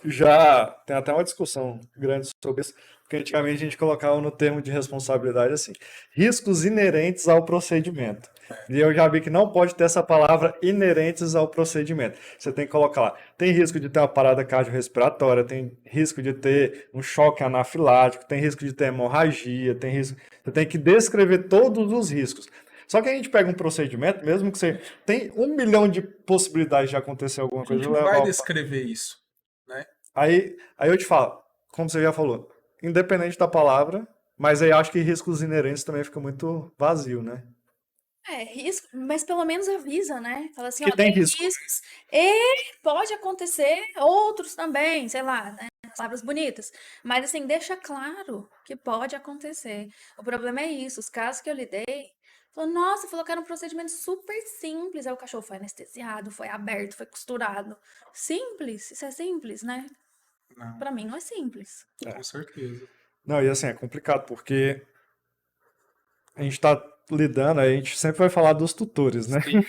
já tem até uma discussão grande sobre isso, porque antigamente a gente colocava no termo de responsabilidade assim, riscos inerentes ao procedimento. E eu já vi que não pode ter essa palavra inerentes ao procedimento. Você tem que colocar lá, tem risco de ter uma parada cardiorrespiratória, tem risco de ter um choque anafilático, tem risco de ter hemorragia, tem risco. Você tem que descrever todos os riscos. Só que a gente pega um procedimento, mesmo que você tem 1 milhão de possibilidades de acontecer alguma A coisa, gente não levar vai ao descrever isso, né? Aí eu te falo, como você já falou, independente da palavra, mas aí acho que riscos inerentes também fica muito vazio, né? Risco, mas pelo menos avisa, né? Fala assim, Que ó, tem tem risco. riscos e pode acontecer outros também, sei lá, né? Palavras bonitas. Mas assim, deixa claro que pode acontecer. O problema é isso, os casos que eu lidei, falou, nossa, falou que era um procedimento super simples. Aí o cachorro foi anestesiado, foi aberto, foi costurado. Simples, isso é simples, né? Não, Pra mim não é simples. com certeza. Não, e assim, é complicado, porque a gente está lidando, a gente sempre vai falar dos tutores, né? Sim,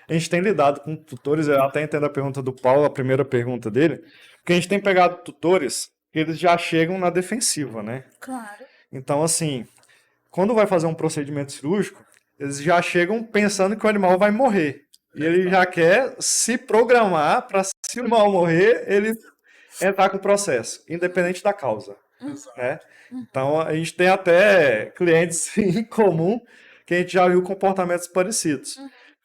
A gente tem lidado com tutores, eu até entendo a pergunta do Paulo, a primeira pergunta dele, porque a gente tem pegado tutores que eles já chegam na defensiva, né? Claro. Então, assim, quando vai fazer um procedimento cirúrgico, eles já chegam pensando que o animal vai morrer. E ele já quer se programar para, se o animal morrer, ele entrar com o processo, independente da causa, exato. né? Então, a gente tem até clientes em comum que a gente já viu comportamentos parecidos.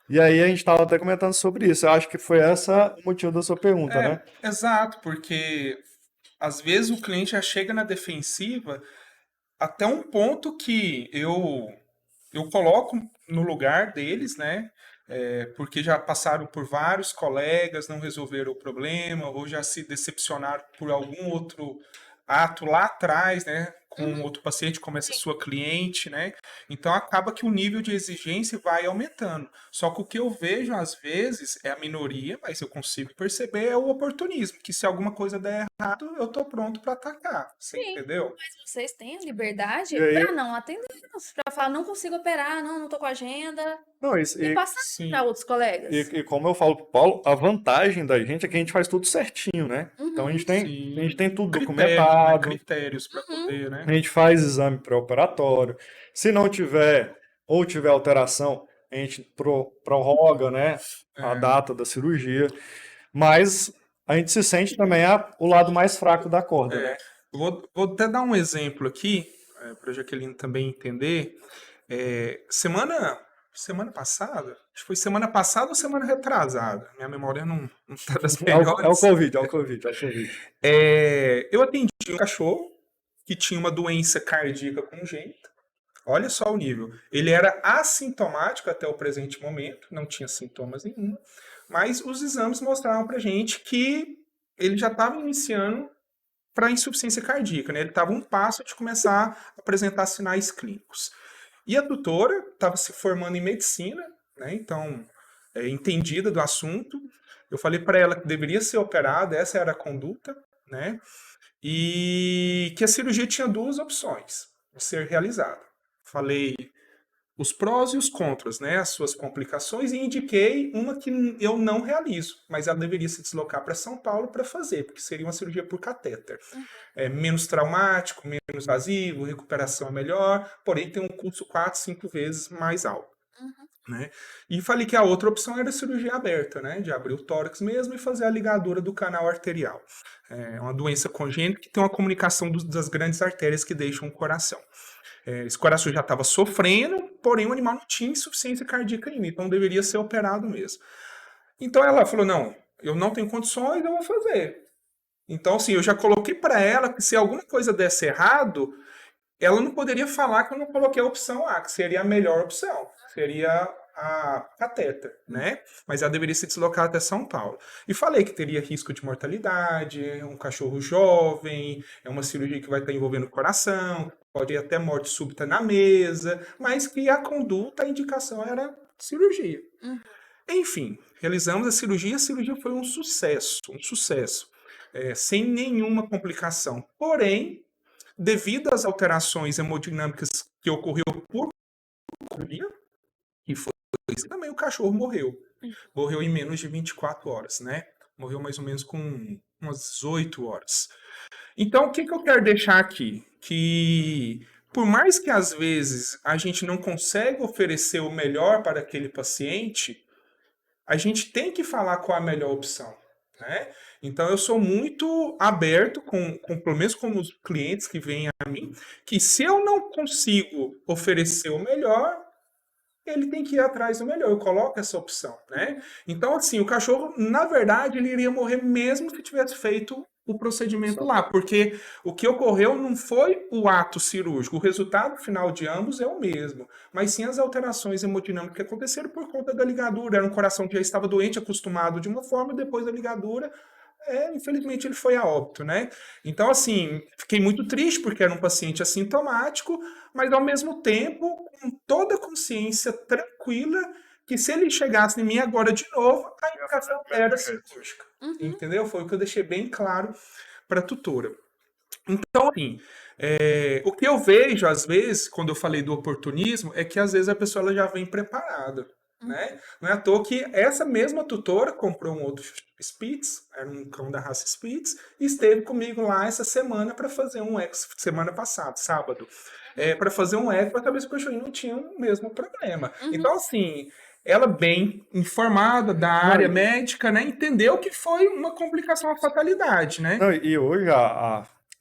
E aí a gente estava até comentando sobre isso. Eu acho que foi esse o motivo da sua pergunta, né? Exato, porque às vezes o cliente já chega na defensiva até um ponto que eu coloco no lugar deles, né? Porque já passaram por vários colegas, não resolveram o problema, ou já se decepcionaram por algum outro ato lá atrás, né? Com outro paciente, como essa Sim. sua cliente, né? Então acaba que o nível de exigência vai aumentando. Só que o que eu vejo às vezes é a minoria, mas eu consigo perceber é o oportunismo, que se alguma coisa der errado, eu tô pronto para atacar. Você Sim, entendeu? mas vocês têm a E liberdade aí, para não atender, para falar, não consigo operar, não tô com agenda, não, isso, e passar para Sim. outros colegas. e como eu falo pro Paulo, a vantagem da gente é que a gente faz tudo certinho, né? Então Uhum, a gente Sim. tem tudo Critérios, né? documentado, Critérios para uhum. poder, a né? gente faz exame pré-operatório. Se não tiver, ou tiver alteração, a gente prorroga, né, a É, data da cirurgia. Mas a gente se sente também o lado mais fraco da corda, né? vou até dar um exemplo aqui, para a Jaqueline também entender. Semana semana passada? Acho que foi semana passada ou semana retrasada. Minha memória não tá das É o melhores. Covid, é o Covid, é o Covid. Eu atendi um cachorro que tinha uma doença cardíaca congênita. Olha só o nível. Ele era assintomático até o presente momento, não tinha sintomas nenhum, mas os exames mostravam pra gente que ele já estava iniciando para insuficiência cardíaca, né? Ele estava um passo de começar a apresentar sinais clínicos. E a tutora estava se formando em medicina, né? Então, entendida do assunto. Eu falei para ela que deveria ser operada, essa era a conduta, né? E que a cirurgia tinha duas opções de ser realizada. Falei os prós e os contras, né? As suas complicações, e indiquei uma que eu não realizo, mas ela deveria se deslocar para São Paulo para fazer, porque seria uma cirurgia por catéter. É menos traumático, menos invasivo, recuperação é melhor, porém tem um custo 4, 5 vezes mais alto. Né? E falei que a outra opção era a cirurgia aberta, né? De abrir o tórax mesmo e fazer a ligadura do canal arterial. É uma doença congênita que tem uma comunicação das grandes artérias que deixam o coração. Esse coração já estava sofrendo, porém o animal não tinha insuficiência cardíaca ainda, então deveria ser operado mesmo. Então ela falou, não, eu não tenho condições, eu vou fazer. Então, assim, eu já coloquei para ela que se alguma coisa desse errado, ela não poderia falar que eu não coloquei a opção A, que seria a melhor opção. Seria a catéter, né? Mas ela deveria se deslocar até São Paulo. E falei que teria risco de mortalidade, é um cachorro jovem, é uma cirurgia que vai estar envolvendo o coração, pode ir até morte súbita na mesa, mas que a conduta, a indicação era cirurgia. Enfim, realizamos a cirurgia foi um sucesso, sem nenhuma complicação. Porém, devido às alterações hemodinâmicas que ocorreu por dia, e foi isso, também o cachorro morreu. Morreu em menos de 24 horas, né? Morreu mais ou menos com umas 8 horas. Então, o que eu quero deixar aqui? Que por mais que às vezes a gente não consiga oferecer o melhor para aquele paciente, a gente tem que falar qual a melhor opção, né? Então eu sou muito aberto pelo menos com os clientes que vêm a mim, que se eu não consigo oferecer o melhor, ele tem que ir atrás do melhor. Eu coloco essa opção, né? Então assim, o cachorro, na verdade, ele iria morrer mesmo se tivesse feito o procedimento lá, porque o que ocorreu não foi o ato cirúrgico, o resultado final de ambos é o mesmo, mas sim as alterações hemodinâmicas que aconteceram por conta da ligadura. Era um coração que já estava doente, acostumado de uma forma, depois da ligadura, infelizmente ele foi a óbito, né? Então, assim, fiquei muito triste porque era um paciente assintomático, mas ao mesmo tempo, com toda a consciência tranquila, que se ele chegasse em mim agora de novo, a indicação era cirúrgica. Entendeu? Foi o que eu deixei bem claro para a tutora. Então, assim, o que eu vejo, às vezes, quando eu falei do oportunismo, é que às vezes a pessoa ela já vem preparada. Né? Não é à toa que essa mesma tutora comprou um outro Spitz, era um cão da raça Spitz, e esteve comigo lá essa semana para fazer um eco, semana passada, sábado, para fazer um eco para saber se o cachorrinho não tinha o mesmo problema. Então, assim, ela bem informada da área médica, né, entendeu que foi uma complicação, uma fatalidade, né? Não, e hoje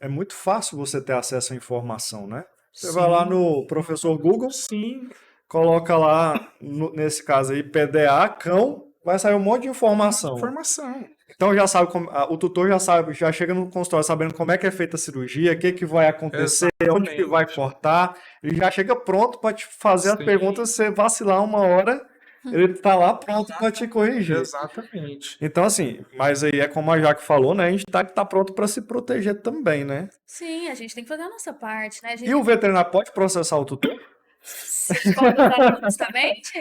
é muito fácil você ter acesso à informação, né? Você vai Sim. lá no professor Google, Sim, coloca lá, nesse caso aí, PDA, cão, vai sair um monte de informação. informação. Então já sabe, o tutor já sabe, já chega no consultório sabendo como é que é feita a cirurgia, o que que vai acontecer, onde que vai cortar, ele já chega pronto para te fazer as Sim. perguntas, se você vacilar uma hora, ele tá lá pronto para te corrigir. Exatamente. Então assim, mas aí é como a Jaque falou, né? A gente tá pronto para se proteger também, né? Sim, a gente tem que fazer a nossa parte, né? A gente E o veterinário pode processar o tutor? se for usado injustamente,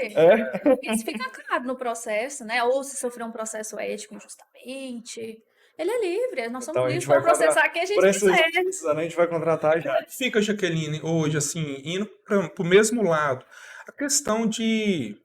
isso fica claro no processo, né? Ou se sofrer um processo ético injustamente, ele é livre. Nós somos Então a livres gente para vai processar quem a gente quiser. precisando, a gente vai contratar já. Fica, Jaqueline, hoje, assim, indo para o mesmo lado, a questão de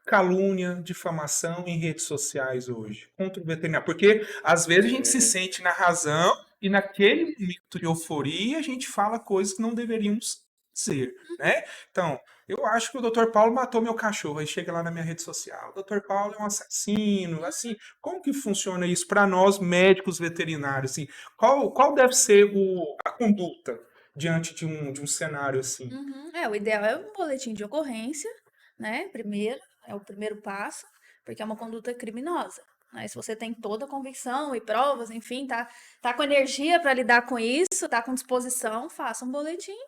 calúnia, difamação em redes sociais hoje, contra o veterinário. Porque, às vezes, a gente se sente na razão e naquele momento de euforia a gente fala coisas que não deveríamos dizer, né? Então, eu acho que o Dr. Paulo matou meu cachorro. Aí chega lá na minha rede social, o Dr. Paulo é um assassino, assim, como que funciona isso para nós médicos veterinários, assim? Qual deve ser a conduta diante de um cenário assim? O ideal é um boletim de ocorrência, né? Primeiro, é o primeiro passo, porque é uma conduta criminosa. Né? Se você tem toda a convicção e provas, enfim, tá com energia para lidar com isso, tá com disposição, faça um boletim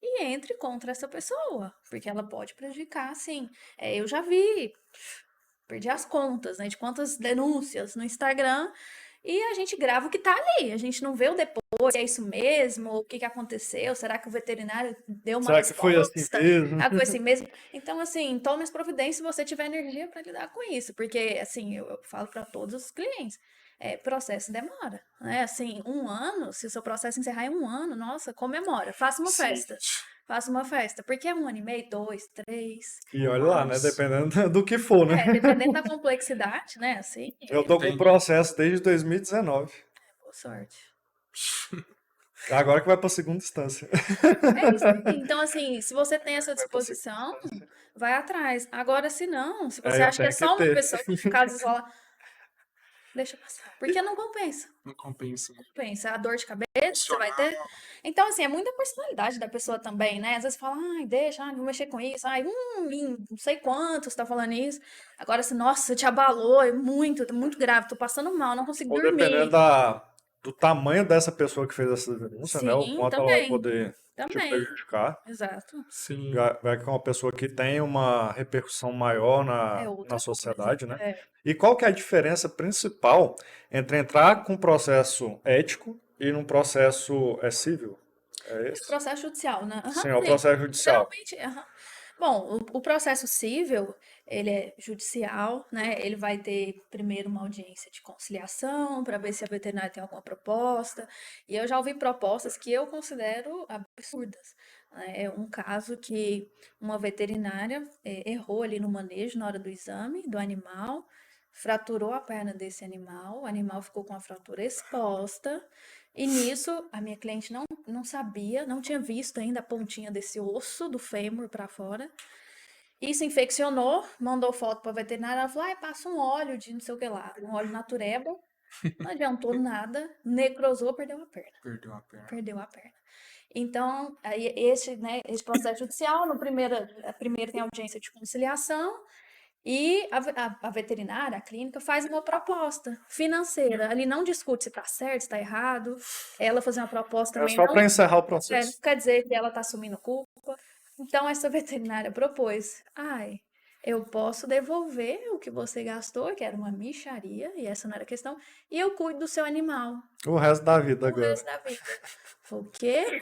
e entre contra essa pessoa, porque ela pode prejudicar, sim. Eu já vi, perdi as contas, né, de quantas denúncias no Instagram e a gente grava o que tá ali, a gente não vê o depois, se é isso mesmo, o que aconteceu, será que o veterinário deu uma Será que foi assim resposta? mesmo? Será que foi assim mesmo? Então, assim, tome as providências se você tiver energia para lidar com isso, porque, assim, eu falo para todos os clientes, processo demora, né? Assim, 1 ano, se o seu processo encerrar em 1 ano, nossa, comemora, faça uma Sim. festa. Faça uma festa, porque é 1 ano e meio, 2, 3. E olha lá, né? Nossa. Dependendo do que for, né? Dependendo da complexidade, né? Assim, Eu tô com o Tem. processo desde 2019. boa sorte. Agora que vai pra segunda instância. É isso aí. Então, assim, se você tem essa Vai pra segunda disposição, instância. vai atrás. Agora, se não, se você Eu acha que é tenho que só uma ter. pessoa, um caso isolado, deixa passar. Porque não compensa. Não compensa. Compensa. A dor de cabeça você vai Emocional. ter. Então, assim, é muita personalidade da pessoa também, né? Às vezes fala, ai, deixa, não vou mexer com isso. Ai, não sei quanto você tá falando isso. Agora, assim, nossa, te abalou, é muito, tá muito grave, tô passando mal, não consigo Ou dependendo dormir. do tamanho dessa pessoa que fez essa denúncia, né? O Sim, quanto ela vai também. poder te Também. prejudicar. Exato. Sim. Vai que é uma pessoa que tem uma repercussão maior É na outra coisa. sociedade, né? E qual que é a diferença principal entre entrar com um processo ético e num processo civil? É esse? Processo judicial, né? Aham, Sim, é o sim. processo judicial. Geralmente, aham. Bom, o processo civil, ele é judicial, né? Ele vai ter primeiro uma audiência de conciliação para ver se a veterinária tem alguma proposta. E eu já ouvi propostas que eu considero absurdas. Né? É um caso que uma veterinária errou ali no manejo na hora do exame do animal, fraturou a perna desse animal, o animal ficou com a fratura exposta. E nisso, a minha cliente não sabia, não tinha visto ainda a pontinha desse osso do fêmur para fora. Isso infeccionou, mandou foto para a veterinária, ela falou, ai, passa um óleo de não sei o que lá, um óleo natureba, não adiantou nada, necrosou, perdeu a perna. Perdeu a perna. Perdeu a perna. Então, aí esse processo judicial, no primeiro tem audiência de conciliação, e a veterinária, a clínica, faz uma proposta financeira. Ali não discute se está certo, se está errado. Ela fazer uma proposta É também só não para encerrar o processo. não quer dizer que ela está assumindo culpa. Então, essa veterinária propôs: ai, eu posso devolver o que você gastou, que era uma mixaria, e essa não era a questão, e eu cuido do seu animal O resto da vida o agora. resto da vida. Falei, o quê?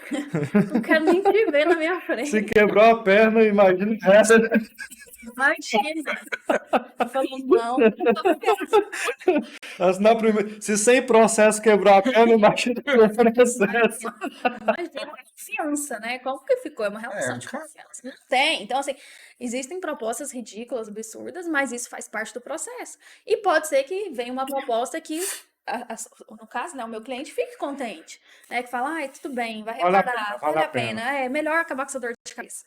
Não quero nem te ver na minha Se frente. quebrou a perna, imagina o resto. Imagina. Eu falei, não, não quero. Se sem processo quebrar a perna, imagina o processo. Imagina a confiança, né? Como que ficou? É uma relação de Cara, confiança. Não tem. Então, assim, existem propostas ridículas, absurdas, mas isso faz parte do processo. E pode ser que venha uma proposta que, no caso, né, o meu cliente fique contente, né? Que fala, ai, tudo bem, vai Vale a reparar, pena, vale a pena. É melhor acabar com essa dor de cabeça.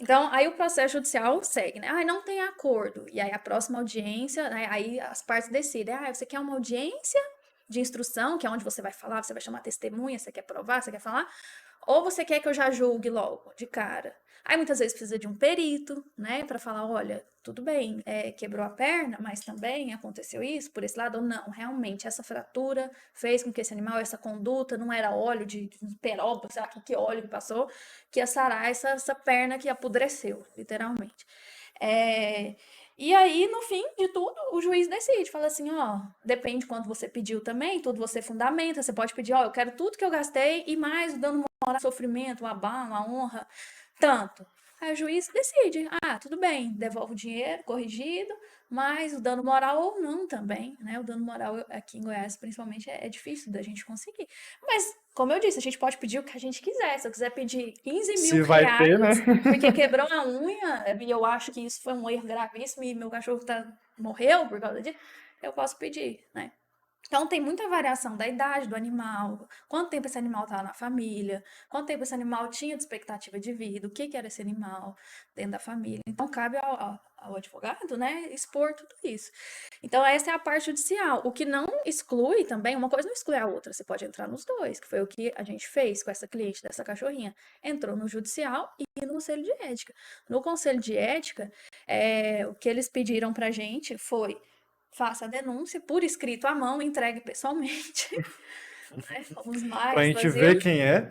Então, aí o processo judicial segue, né? Ah, não tem acordo. E aí a próxima audiência, né? Aí as partes decidem. Ah, você quer uma audiência de instrução, que é onde você vai falar, você vai chamar testemunha, você quer provar, você quer falar? Ou você quer que eu já julgue logo, de cara? Aí muitas vezes precisa de um perito, né, para falar, olha, tudo bem, quebrou a perna, mas também aconteceu isso por esse lado, ou não, realmente essa fratura fez com que esse animal, essa conduta, não era óleo de peroba, sei lá que óleo que passou, que ia sarar essa perna que apodreceu, literalmente. E aí, no fim de tudo, o juiz decide, fala assim, ó, depende de quanto você pediu também, tudo você fundamenta, você pode pedir, ó, eu quero tudo que eu gastei e mais o dano moral, sofrimento, o abalo, a honra, tanto. Aí o juiz decide, ah, tudo bem, devolve o dinheiro corrigido, mas o dano moral ou não também, né? O dano moral aqui em Goiás, principalmente, é difícil da gente conseguir. Mas, como eu disse, a gente pode pedir o que a gente quiser. Se eu quiser pedir 15 Se mil vai ter, né? reais, porque quebrou a unha, e eu acho que isso foi um erro gravíssimo e meu cachorro morreu por causa disso, eu posso pedir, né? Então, tem muita variação da idade do animal, quanto tempo esse animal estava na família, quanto tempo esse animal tinha de expectativa de vida, o que que era esse animal dentro da família. Então, cabe ao advogado, né, expor tudo isso. Então, essa é a parte judicial. O que não exclui também, uma coisa não exclui a outra, você pode entrar nos dois, que foi o que a gente fez com essa cliente dessa cachorrinha. Entrou no judicial e no conselho de ética. No conselho de ética, o que eles pediram pra gente foi faça a denúncia por escrito à mão, entregue pessoalmente. Né? Fomos Pra mais, gente ver fazíamos. quem é.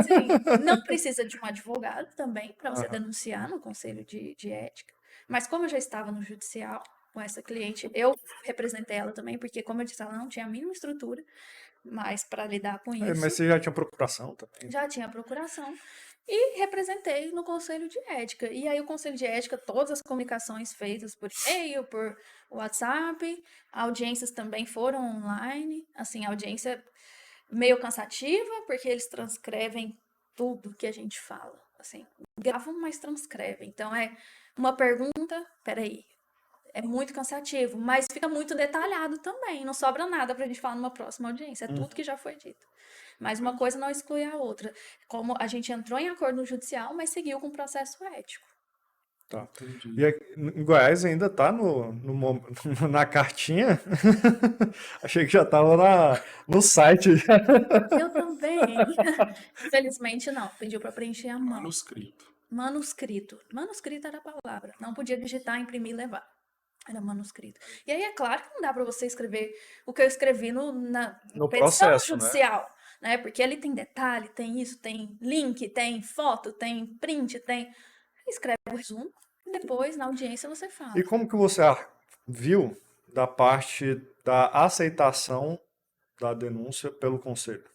Sim, não precisa de um advogado também para você Aham. denunciar no conselho de ética. Mas como eu já estava no judicial com essa cliente, eu representei ela também, porque, como eu disse, ela não tinha a mínima estrutura mais para lidar com Mas isso. você já tinha procuração também. Já tinha procuração e representei no conselho de ética. E aí o conselho de ética, todas as comunicações feitas por e-mail, por WhatsApp, audiências também foram online, assim, audiência meio cansativa, porque eles transcrevem tudo que a gente fala, assim, gravam, mas transcrevem. Então é uma pergunta, peraí, é muito cansativo, mas fica muito detalhado também, não sobra nada pra gente falar numa próxima audiência, é tudo que já foi dito. Mas uma coisa não exclui a outra. Como a gente entrou em acordo no judicial, mas seguiu com o processo ético. Tá. Entendi. E em Goiás ainda tá na cartinha? Achei que já tava no site. Eu também. Infelizmente, não. Pediu para preencher a mão. Manuscrito. Manuscrito. Manuscrito era a palavra. Não podia digitar, imprimir e levar. Era manuscrito. E aí é claro que não dá para você escrever o que eu escrevi na No petição processo, né? judicial, né? Porque ali tem detalhe, tem isso, tem link, tem foto, tem print, tem. Escreve o resumo e depois na audiência você E fala. como que você viu da parte da aceitação da denúncia pelo conselho?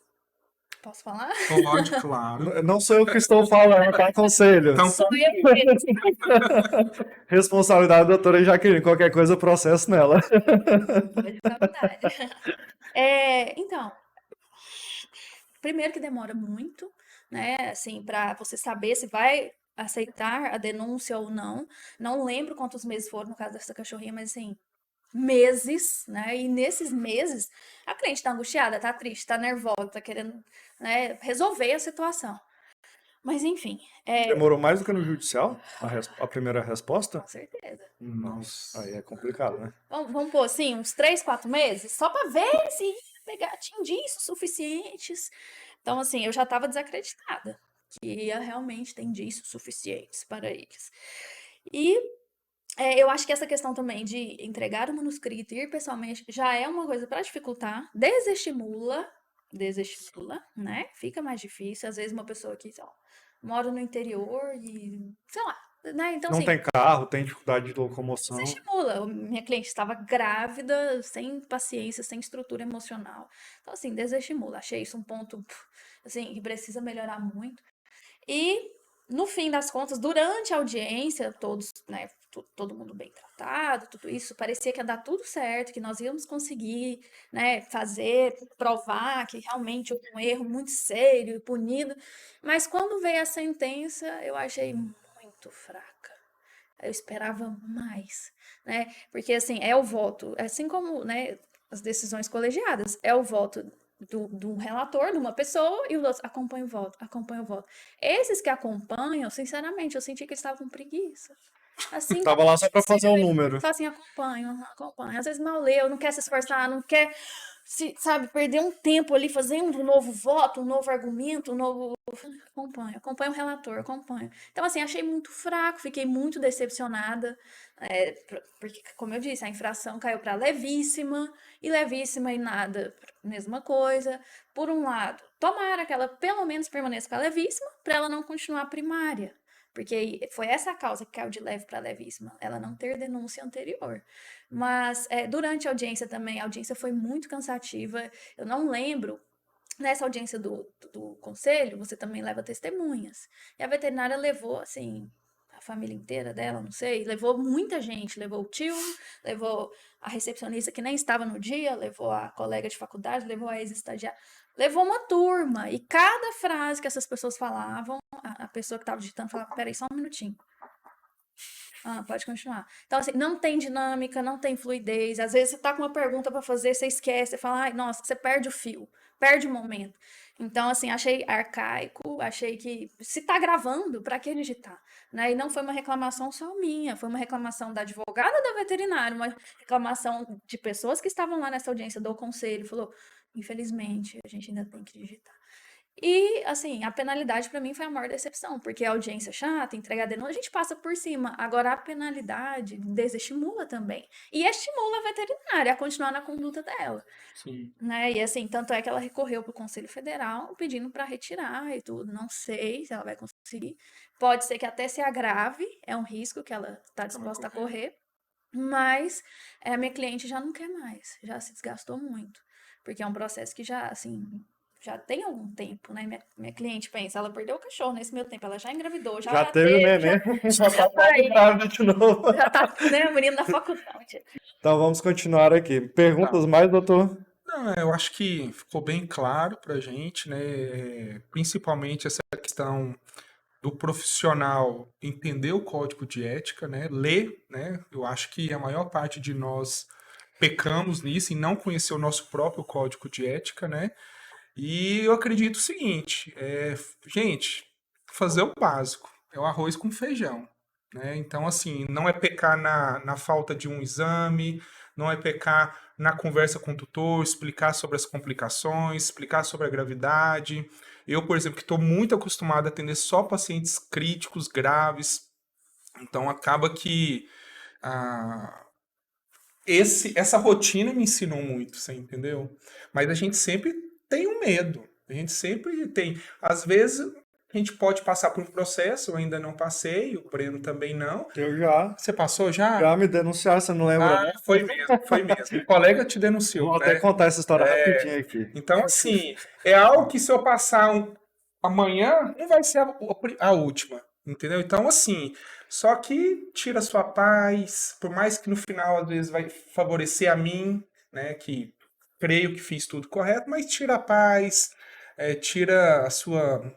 Posso falar? Pode, claro. Não sou eu que estou falando, tá, conselho? Então, Sou eu mesmo. Responsabilidade da doutora Jaqueline, qualquer coisa, processo nela. Pode ficar à vontade. Então, primeiro que demora muito, né? Assim, para você saber se vai aceitar a denúncia ou não. Não lembro quantos meses foram no caso dessa cachorrinha, mas assim, meses, né? E nesses meses, a cliente tá angustiada, tá triste, tá nervosa, tá querendo, né, resolver a situação. Mas enfim, Demorou mais do que no judicial, a primeira resposta? com certeza. Nossa, aí nossa. é complicado, né? Vamos pôr assim, uns 3, 4 meses, só para ver se ia pegar, tinha indícios suficientes. Então, assim, eu já estava desacreditada que ia realmente ter indícios suficientes para eles. E eu acho que essa questão também de entregar o manuscrito e ir pessoalmente já é uma coisa para dificultar, desestimula, né? Fica mais difícil. Às vezes uma pessoa que, sei lá, mora no interior e, sei lá, né? Então, Não assim, tem carro, tem dificuldade de locomoção. desestimula. Minha cliente estava grávida, sem paciência, sem estrutura emocional. Então, assim, desestimula. Achei isso um ponto, assim, que precisa melhorar muito. E, no fim das contas, durante a audiência, todos, né, todo mundo bem tratado, tudo isso, parecia que ia dar tudo certo, que nós íamos conseguir, né, provar que realmente houve um erro muito sério e punido. Mas quando veio a sentença, eu achei muito fraca. Eu esperava mais, né? Porque assim, é o voto, assim como, né, as decisões colegiadas, é o voto do relator, de uma pessoa, e os outros acompanham o voto, acompanham o voto. Esses que acompanham, sinceramente, eu senti que eles estavam com preguiça. Assim como Tava lá só pra fazer o escrever, número. fala assim, acompanho, acompanho. Às vezes mal leu, não quer se esforçar, não quer, sabe, perder um tempo ali fazendo um novo voto, um novo argumento, um novo. Acompanho o relator, acompanho. Então, assim, achei muito fraco, fiquei muito decepcionada, porque, como eu disse, a infração caiu para levíssima, e nada, mesma coisa. Por um lado, tomara que ela pelo menos permaneça com a levíssima, para ela não continuar primária. Porque foi essa a causa que caiu de leve para levíssima, ela não ter denúncia anterior. Mas durante a audiência também, a audiência foi muito cansativa. Eu não lembro. Nessa audiência do conselho, você também leva testemunhas. E a veterinária levou, assim, a família inteira dela, não sei, levou muita gente. Levou o tio, levou a recepcionista que nem estava no dia, levou a colega de faculdade, levou a ex-estagiária. Levou uma turma. E cada frase que essas pessoas falavam, a pessoa que estava digitando falava: peraí, só um minutinho. Pode continuar. Então, assim, não tem dinâmica, não tem fluidez. Às vezes você tá com uma pergunta para fazer, você esquece, você fala, ai, nossa, você perde o fio, perde o momento. Então, assim, achei arcaico, achei que se tá gravando, para que digitar? Né? E não foi uma reclamação só minha, foi uma reclamação da advogada da veterinária, uma reclamação de pessoas que estavam lá nessa audiência do conselho, falou, infelizmente, a gente ainda tem que digitar. E, assim, a penalidade para mim foi a maior decepção, porque a audiência chata, entregar denúncia, a gente passa por cima. Agora, a penalidade desestimula também. E estimula a veterinária a continuar na conduta dela, Sim. né? E, assim, tanto é que ela recorreu para o Conselho Federal pedindo para retirar e tudo. Não sei se ela vai conseguir. Pode ser que até se agrave, é um risco que ela está disposta a correr. Mas a minha cliente já não quer mais, já se desgastou muito. Porque é um processo que já, assim, já tem algum tempo, né? Minha cliente pensa, ela perdeu o cachorro nesse meu tempo, ela já engravidou, Já já teve o teve, neném, já já tá tá aí, grávida de novo. já tá, né, o menino na faculdade. Então vamos continuar aqui. Tá. Perguntas mais, doutor? Não, eu acho que ficou bem claro para a gente, né? Principalmente essa questão do profissional entender o código de ética, né? Ler, né? Eu acho que a maior parte de nós pecamos nisso em não conhecer o nosso próprio código de ética, né? E eu acredito o seguinte, gente, fazer o básico, é o arroz com feijão, né? Então, assim, não é pecar na falta de um exame, não é pecar na conversa com o tutor, explicar sobre as complicações, explicar sobre a gravidade. Eu, por exemplo, que estou muito acostumado a atender só pacientes críticos, graves, então acaba que ah, essa rotina me ensinou muito, você entendeu? Mas a gente sempre tem um medo. A gente sempre tem. Às vezes a gente pode passar por um processo, eu ainda não passei, o Breno também não. Eu já. Você passou já? Já me denunciaram, você não lembra, Ah, não? foi mesmo, foi mesmo. O colega te denunciou, Vou até né? contar essa história rapidinho aqui. Então, assim, é algo que se eu passar amanhã, não vai ser a última, entendeu? Então, assim, só que tira sua paz, por mais que no final, às vezes, vai favorecer a mim, né, que creio que fiz tudo correto, mas tira a paz, tira a sua,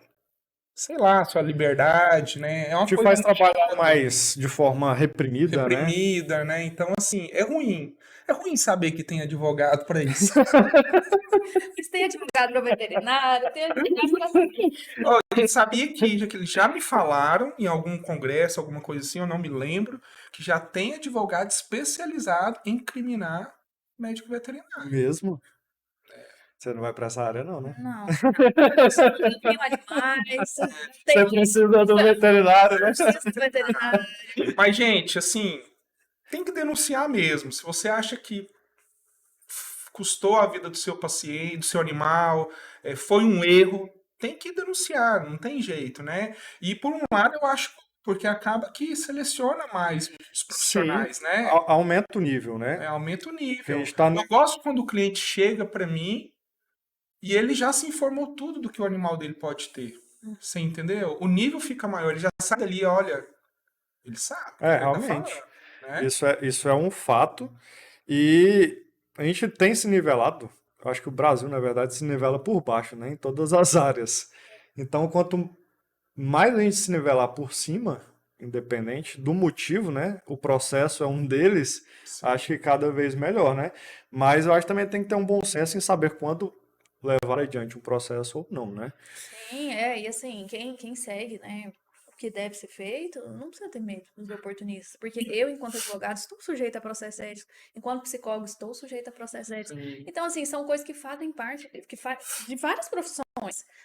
sei lá, a sua liberdade, né? É uma Te coisa faz muito trabalhar chata, mais de forma reprimida, né? reprimida, né? Então, assim, é ruim. É ruim saber que tem advogado para isso. Mas tem advogado para veterinário, tem advogado para tudo. Ó, a gente sabia que eles já me falaram em algum congresso, alguma coisa assim, eu não me lembro, que já tem advogado especializado em criminar médico veterinário. Mesmo? Você não vai pra essa área, não, né? Não, não tenho animais, não Você tenho precisa do veterinário, né? preciso de veterinário. Mas, gente, assim, tem que denunciar mesmo. Se você acha que custou a vida do seu paciente, do seu animal, foi um erro, tem que denunciar, não tem jeito, né? E por um lado, eu acho porque acaba que seleciona mais os Sim, profissionais, né? aumenta o nível, né? Aumenta o Que a nível. gente tá Eu gosto quando o cliente chega para mim e ele já se informou tudo do que o animal dele pode ter. Você entendeu? O nível fica maior, ele já sabe ali, olha, ele sabe o que ele tá falando, realmente. né? Isso é um fato. E a gente tem se nivelado. Eu acho que o Brasil, na verdade, se nivela por baixo, né? Em todas as áreas. Então, quanto mais a gente se nivelar por cima, independente do motivo, né? O processo é um deles, Sim. acho que cada vez melhor, né? Mas eu acho que também tem que ter um bom senso em saber quando levar adiante um processo ou não, né? Sim, e assim, quem segue, né, o que deve ser feito, não precisa ter medo dos oportunistas, porque eu, enquanto advogado, estou sujeita a processo ético, enquanto psicólogo, estou sujeita a processo ético. Sim. Então, assim, são coisas que fazem parte, de várias profissões,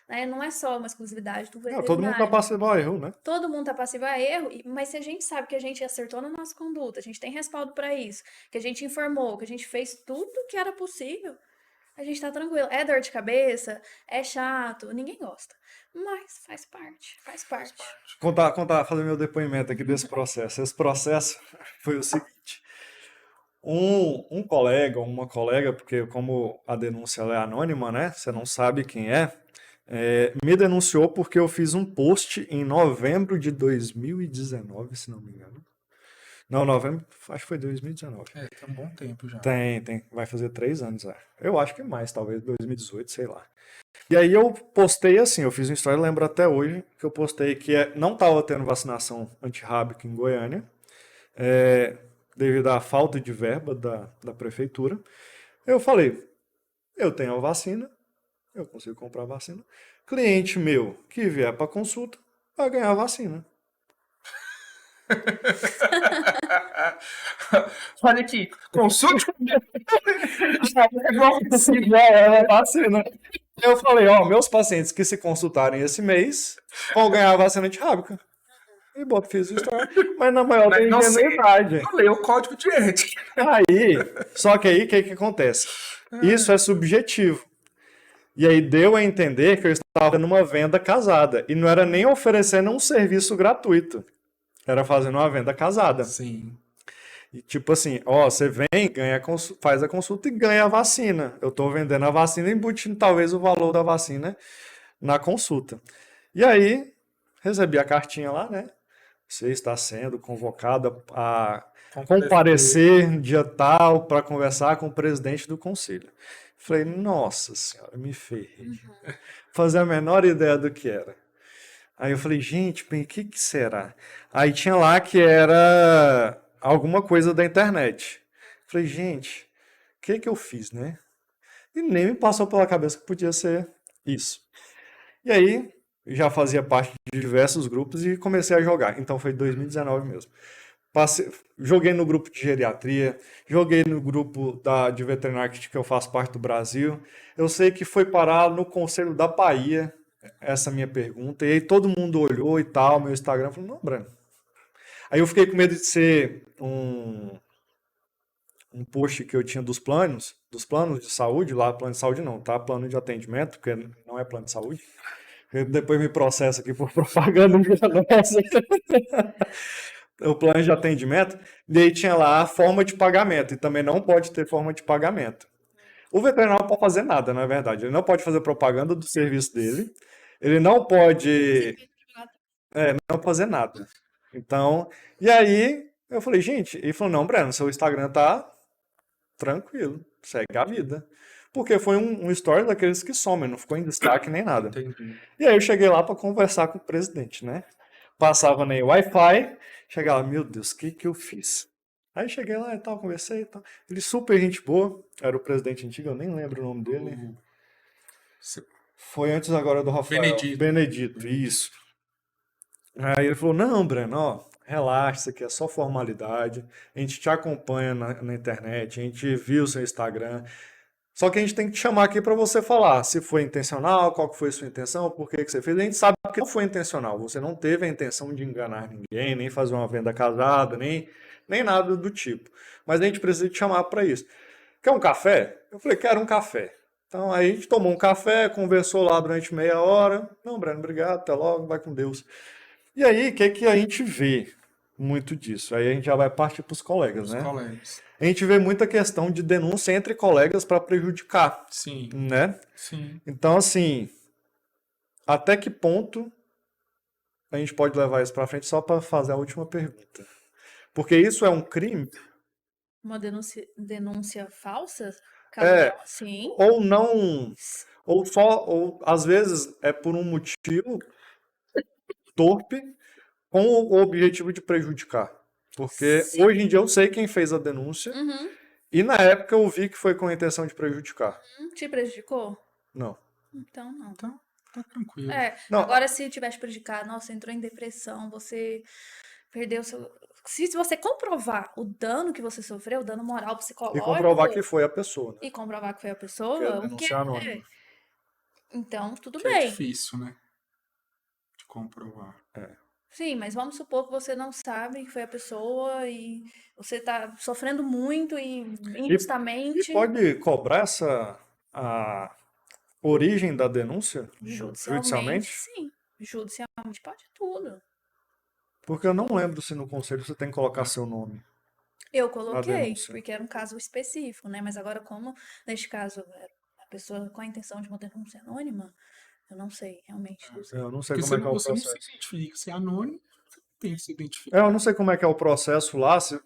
né, não é só uma exclusividade do Não, todo mundo tá veterinário. passível ao erro, né? Todo mundo tá passivo a erro, mas se a gente sabe que a gente acertou na nossa conduta, a gente tem respaldo para isso, que a gente informou, que a gente fez tudo que era possível, a gente tá tranquilo. É dor de cabeça, é chato, ninguém gosta. Mas faz parte, faz parte. Fazer meu depoimento aqui desse processo. Esse processo foi o seguinte. Um colega, uma colega, porque como a denúncia ela é anônima, né? Você não sabe quem me denunciou porque eu fiz um post em novembro de 2019, se não me engano. Não, novembro, acho que foi 2019. Tem um bom tempo já. Tem, vai fazer 3 anos, Eu acho que mais, talvez 2018, sei lá. E aí eu postei assim, eu fiz uma história, lembro até hoje, que eu postei que não estava tendo vacinação antirrábica em Goiânia, devido à falta de verba da prefeitura. Eu falei, eu tenho a vacina, eu consigo comprar a vacina. Cliente meu que vier para consulta vai ganhar a vacina. Olha aqui, consulte a vacina. Eu falei, ó, meus pacientes que se consultarem esse mês vão ganhar a vacina de rábica. E fiz o story, mas na maior da não sei, ingenuidade. não leu o código de ética. Só que aí, o que acontece? Isso é subjetivo. E aí deu a entender que eu estava fazendo uma venda casada. E não era nem oferecendo um serviço gratuito. Era fazendo uma venda casada. Sim. E tipo assim, ó, você vem, faz a consulta e ganha a vacina. Eu estou vendendo a vacina embutindo talvez o valor da vacina na consulta. E aí, recebi a cartinha lá, né? Você está sendo convocada a comparecer dia tal para conversar com o presidente do conselho. Falei, nossa senhora, me ferrei. Fazia a menor ideia do que era. Aí eu falei, gente, bem, o que será? Aí tinha lá que era alguma coisa da internet. Falei, gente, o que eu fiz, né? E nem me passou pela cabeça que podia ser isso. E aí, já fazia parte de diversos grupos e comecei a jogar. Então foi 2019 mesmo. Joguei no grupo de geriatria, joguei no grupo de veterinária que eu faço parte do Brasil. Eu sei que foi parar no Conselho da Bahia, essa minha pergunta. E aí todo mundo olhou e tal, meu Instagram, falou, não, Breno. Aí eu fiquei com medo de ser um post que eu tinha dos planos de saúde, lá plano de saúde não, tá? Plano de atendimento, porque não é plano de saúde. Depois me processa aqui por propaganda nossa. O plano de atendimento, e aí tinha lá a forma de pagamento, e também não pode ter forma de pagamento. O veterinário não pode fazer nada, na verdade. Ele não pode fazer propaganda do serviço dele, ele não pode não fazer nada. Então, e aí eu falei, gente, ele falou, não, Breno, seu Instagram tá tranquilo, segue a vida. Porque foi um story daqueles que somem, não ficou em destaque nem nada. Entendi. E aí eu cheguei lá para conversar com o presidente, né? Passava nem Wi-Fi, chegava, meu Deus, o que eu fiz? Aí cheguei lá e tal, conversei e tal. Ele super gente boa, era o presidente antigo, eu nem lembro o nome dele. Foi antes agora do Rafael. Benedito, isso. Aí ele falou, não, Breno, ó, relaxa, isso aqui é só formalidade. A gente te acompanha na internet, a gente viu o seu Instagram. Só que a gente tem que te chamar aqui para você falar se foi intencional, qual que foi a sua intenção, por que você fez. A gente sabe que não foi intencional. Você não teve a intenção de enganar ninguém, nem fazer uma venda casada, nem nada do tipo. Mas a gente precisa te chamar para isso. Quer um café? Eu falei, quero um café. Então aí a gente tomou um café, conversou lá durante meia hora. Não, Breno, obrigado, até logo, vai com Deus. E aí, o que a gente vê muito disso? Aí a gente já vai partir para os colegas, né? A gente vê muita questão de denúncia entre colegas para prejudicar. Sim. Né? Sim. Então, assim, até que ponto a gente pode levar isso para frente só para fazer a última pergunta? Porque isso é um crime? Uma denúncia falsa? Sim. Ou não, ou às vezes é por um motivo torpe com o objetivo de prejudicar. Porque Sim. hoje em dia eu sei quem fez a denúncia e na época eu vi que foi com a intenção de prejudicar. Te prejudicou? Não. Então não. Então, tá tranquilo. Não, agora se tiver te prejudicado, nossa, entrou em depressão, você perdeu seu... Se você comprovar o dano que você sofreu, o dano moral, psicológico... E comprovar que foi a pessoa, né? E comprovar que foi a pessoa, Que é denúncia anônima. Então, tudo Que bem. é difícil, né? De comprovar. Sim, mas vamos supor que você não sabe que foi a pessoa e você tá sofrendo muito e injustamente... E pode cobrar a origem da denúncia? Judicialmente, sim. Judicialmente pode tudo. Porque eu não lembro se no conselho você tem que colocar seu nome. Eu coloquei, porque era um caso específico, né? Mas agora, como neste caso a pessoa com a intenção de uma denúncia anônima, eu não sei, realmente. Não sei. Eu não sei Porque como é que é o você não processo. se identifica. Se é anônimo, você tem que se identificar. Eu não sei como é que é o processo lá, se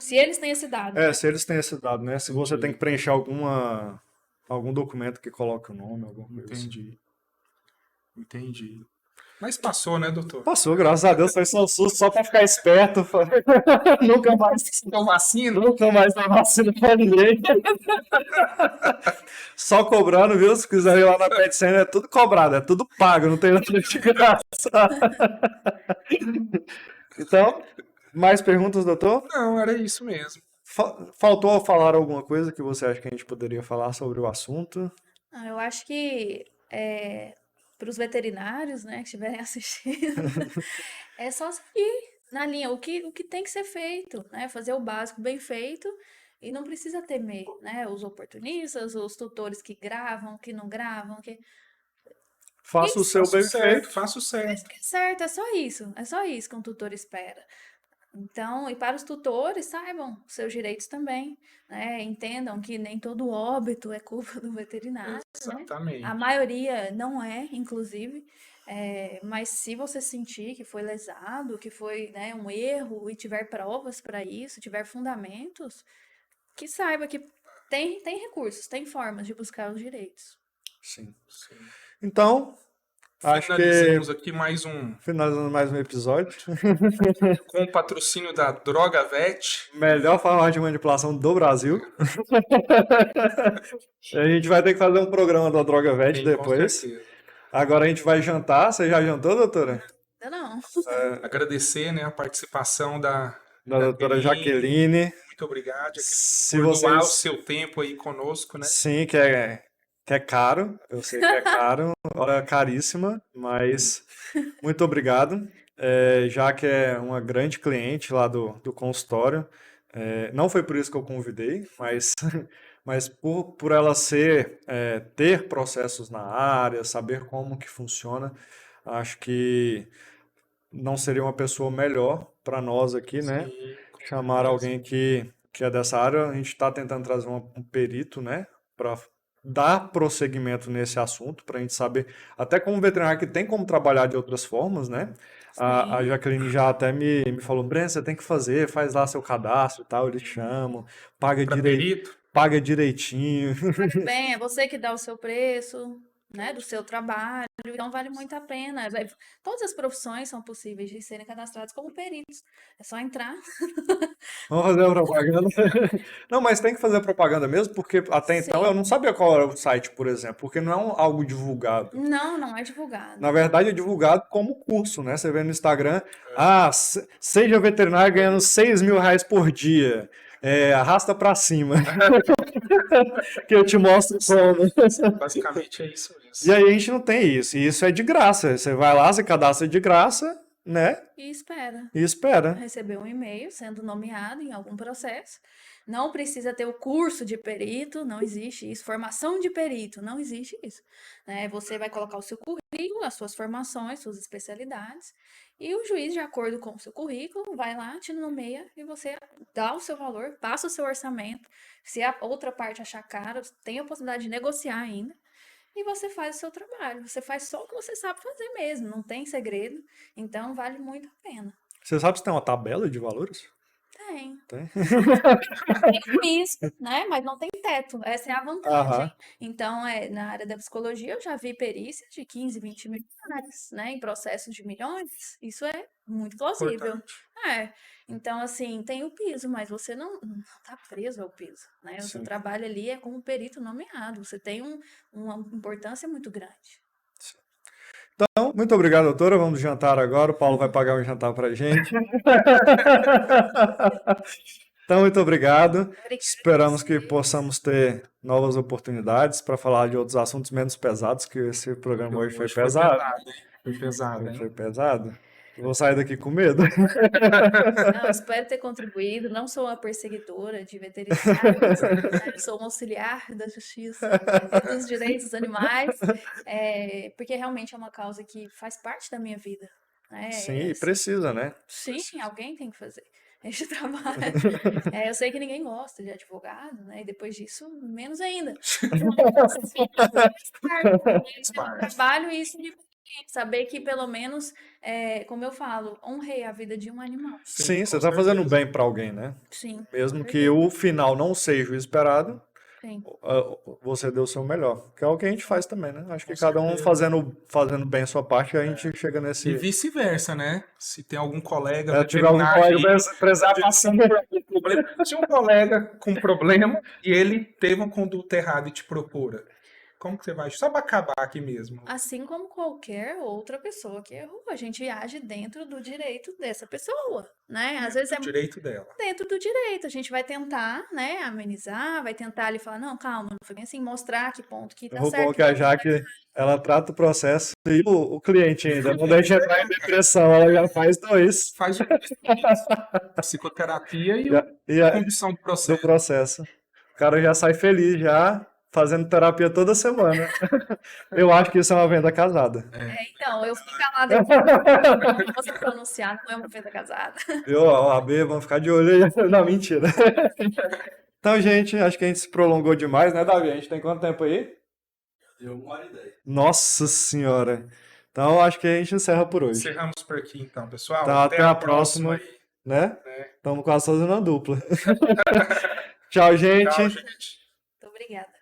Se eles têm esse dado. Né? se eles têm esse dado, né? Se você tem que preencher algum documento que coloque o nome, alguma coisa assim. Entendi. Mas passou, né, doutor? Passou, graças a Deus, foi só um susto, só pra ficar esperto. Nunca mais, Então, vacina? nunca mais dá vacina pra ninguém. Só cobrando, viu? Se quiser ir lá na Pet Center, é tudo cobrado, é tudo pago, não tem nada de graça. Então, mais perguntas, doutor? Não, era isso mesmo. Faltou falar alguma coisa que você acha que a gente poderia falar sobre o assunto? Eu acho que para os veterinários, né, que estiverem assistindo, é só seguir na linha o que tem que ser feito, né? Fazer o básico bem feito e não precisa temer, né? Os oportunistas, os tutores que gravam, que não gravam, que Faça o seu Faço bem certo, feito. faço certo. é certo, é só isso que um tutor espera. Então, e para os tutores, saibam os seus direitos também, né? Entendam que nem todo óbito é culpa do veterinário, né? A Exatamente. maioria não é, inclusive, mas se você sentir que foi lesado, que foi, né, um erro e tiver provas para isso, tiver fundamentos, que saiba que tem recursos, tem formas de buscar os direitos. Sim. Sim. Então, acho que Finalizamos aqui mais um finalizando mais um episódio. com o patrocínio da Droga Vet. Melhor farmácia de manipulação do Brasil. A gente vai ter que fazer um programa da Droga Vet Sim, com depois. certeza. Agora a gente vai jantar. Você já jantou, doutora? Ainda não. Agradecer, né, a participação da Da doutora Jaqueline. Jaqueline. Muito obrigado, Jaqueline, Se por doar o vocês. seu tempo aí conosco, né? Sim, que é caro. Eu sei que é caro. Hora caríssima, mas muito obrigado. Já que é uma grande cliente lá do consultório. Não foi por isso que eu convidei, mas por ela ter processos na área, saber como que funciona, acho que não seria uma pessoa melhor para nós aqui, né? Sim, com Chamar certeza. alguém que é dessa área. A gente está tentando trazer um perito, né? Para dar prosseguimento nesse assunto, para a gente saber, até como veterinário que tem como trabalhar de outras formas, né? A Sim. Jaqueline já até me falou, Breno, você tem que fazer, faz lá seu cadastro e tal, eles chamam, paga Para perito, paga direitinho. Bem, é você que dá o seu preço, né, do seu trabalho, então vale muito a pena. Todas as profissões são possíveis de serem cadastradas como peritos. É só entrar. Vamos fazer a propaganda. Não, mas tem que fazer a propaganda mesmo, porque até então eu Sim. não sabia qual era o site, por exemplo, porque não é algo divulgado. Não, não é divulgado. Na verdade, é divulgado como curso, né? Você vê no Instagram, seja veterinário ganhando R$ 6.000 por dia. Arrasta pra cima, que eu te mostro como. basicamente é isso E mesmo. aí a gente não tem isso. E isso é de graça. Você vai lá, você cadastra de graça, né? E espera E espera. receber um e-mail sendo nomeado em algum processo. Não precisa ter o curso de perito, não existe isso. Formação de perito, não existe isso. Né? Você vai colocar o seu currículo, as suas formações, suas especialidades, e o juiz, de acordo com o seu currículo, vai lá, te nomeia e você dá o seu valor, passa o seu orçamento. Se a outra parte achar caro, tem a possibilidade de negociar ainda. E você faz o seu trabalho. Você faz só o que você sabe fazer mesmo, não tem segredo. Então vale muito a pena. Você sabe se tem uma tabela de valores? Tem. Tem? Tem piso, né? Mas não tem teto. Essa é a vantagem. Aham. Então, na área da psicologia, eu já vi perícias de 15, 20 milhões, né? Em processos de milhões. Isso é muito plausível. Importante. Então, assim, tem o piso, mas você não está preso ao piso, né? O seu Sim. trabalho ali é como perito nomeado. Você tem uma importância muito grande. Então, muito obrigado, doutora. Vamos jantar agora. O Paulo vai pagar um jantar pra gente. Então, muito obrigado. Obrigada a Esperamos que você. possamos ter novas oportunidades para falar de outros assuntos menos pesados, que esse programa hoje foi Hoje foi pesado. pesado, hein? Foi pesado, Hoje hein? foi pesado. Eu vou sair daqui com medo. Não, espero ter contribuído. Não sou uma perseguidora de veterinários, né? Eu sou uma auxiliar da justiça e dos direitos dos animais, porque realmente é uma causa que faz parte da minha vida, né? Sim, e precisa, né? Sim, alguém tem que fazer este trabalho. Eu sei que ninguém gosta de advogado, né? E depois disso, menos ainda. Esse é um trabalho e isso de saber que pelo menos, como eu falo, honrei a vida de um animal. Sim, com você está fazendo certeza. bem para alguém, né? Sim, com Mesmo que certeza. o final não seja o esperado, Sim. você deu o seu melhor. Que é o que a gente faz também, né? Acho que Com cada um certeza. fazendo bem a sua parte, a gente chega E nesse. vice-versa, né? Se tem algum colega É, tiver algum veterinário colega aí precisar tá passar. passando por algum problema, se um colega com problema e ele teve uma conduta errada e te procura, como que você vai? Só para acabar aqui mesmo. Assim como qualquer outra pessoa que errou, a gente age dentro do direito dessa pessoa, né? Às vezes O é direito dela. dentro do direito, a gente vai tentar, né, amenizar, vai tentar ali falar, não, calma, não foi bem assim, mostrar que ponto que tá O bom certo, é que que a ponto que tá Jaque, ela trata o processo e o cliente ainda. Não deixa entrar em depressão, ela já faz dois. Faz o psicoterapia e Já, a e a- condução do do processo. processo. O cara já sai feliz, já fazendo terapia toda semana. Eu acho que isso é uma venda casada. Então, eu fiquei calada aqui, não vou se pronunciar, não é uma venda casada. Viu? A AB, vamos ficar de olho aí. Não, mentira. Então, gente, acho que a gente se prolongou demais, né, Davi? A gente tem quanto tempo aí? Deu 1 hora e 10. Nossa Senhora. Então, acho que a gente encerra por hoje. Encerramos por aqui então, pessoal. Tá, Até até a a próxima próxima, aí. né? Né? Estamos quase fazendo uma dupla. Tchau, Tchau, gente. gente. Muito obrigada.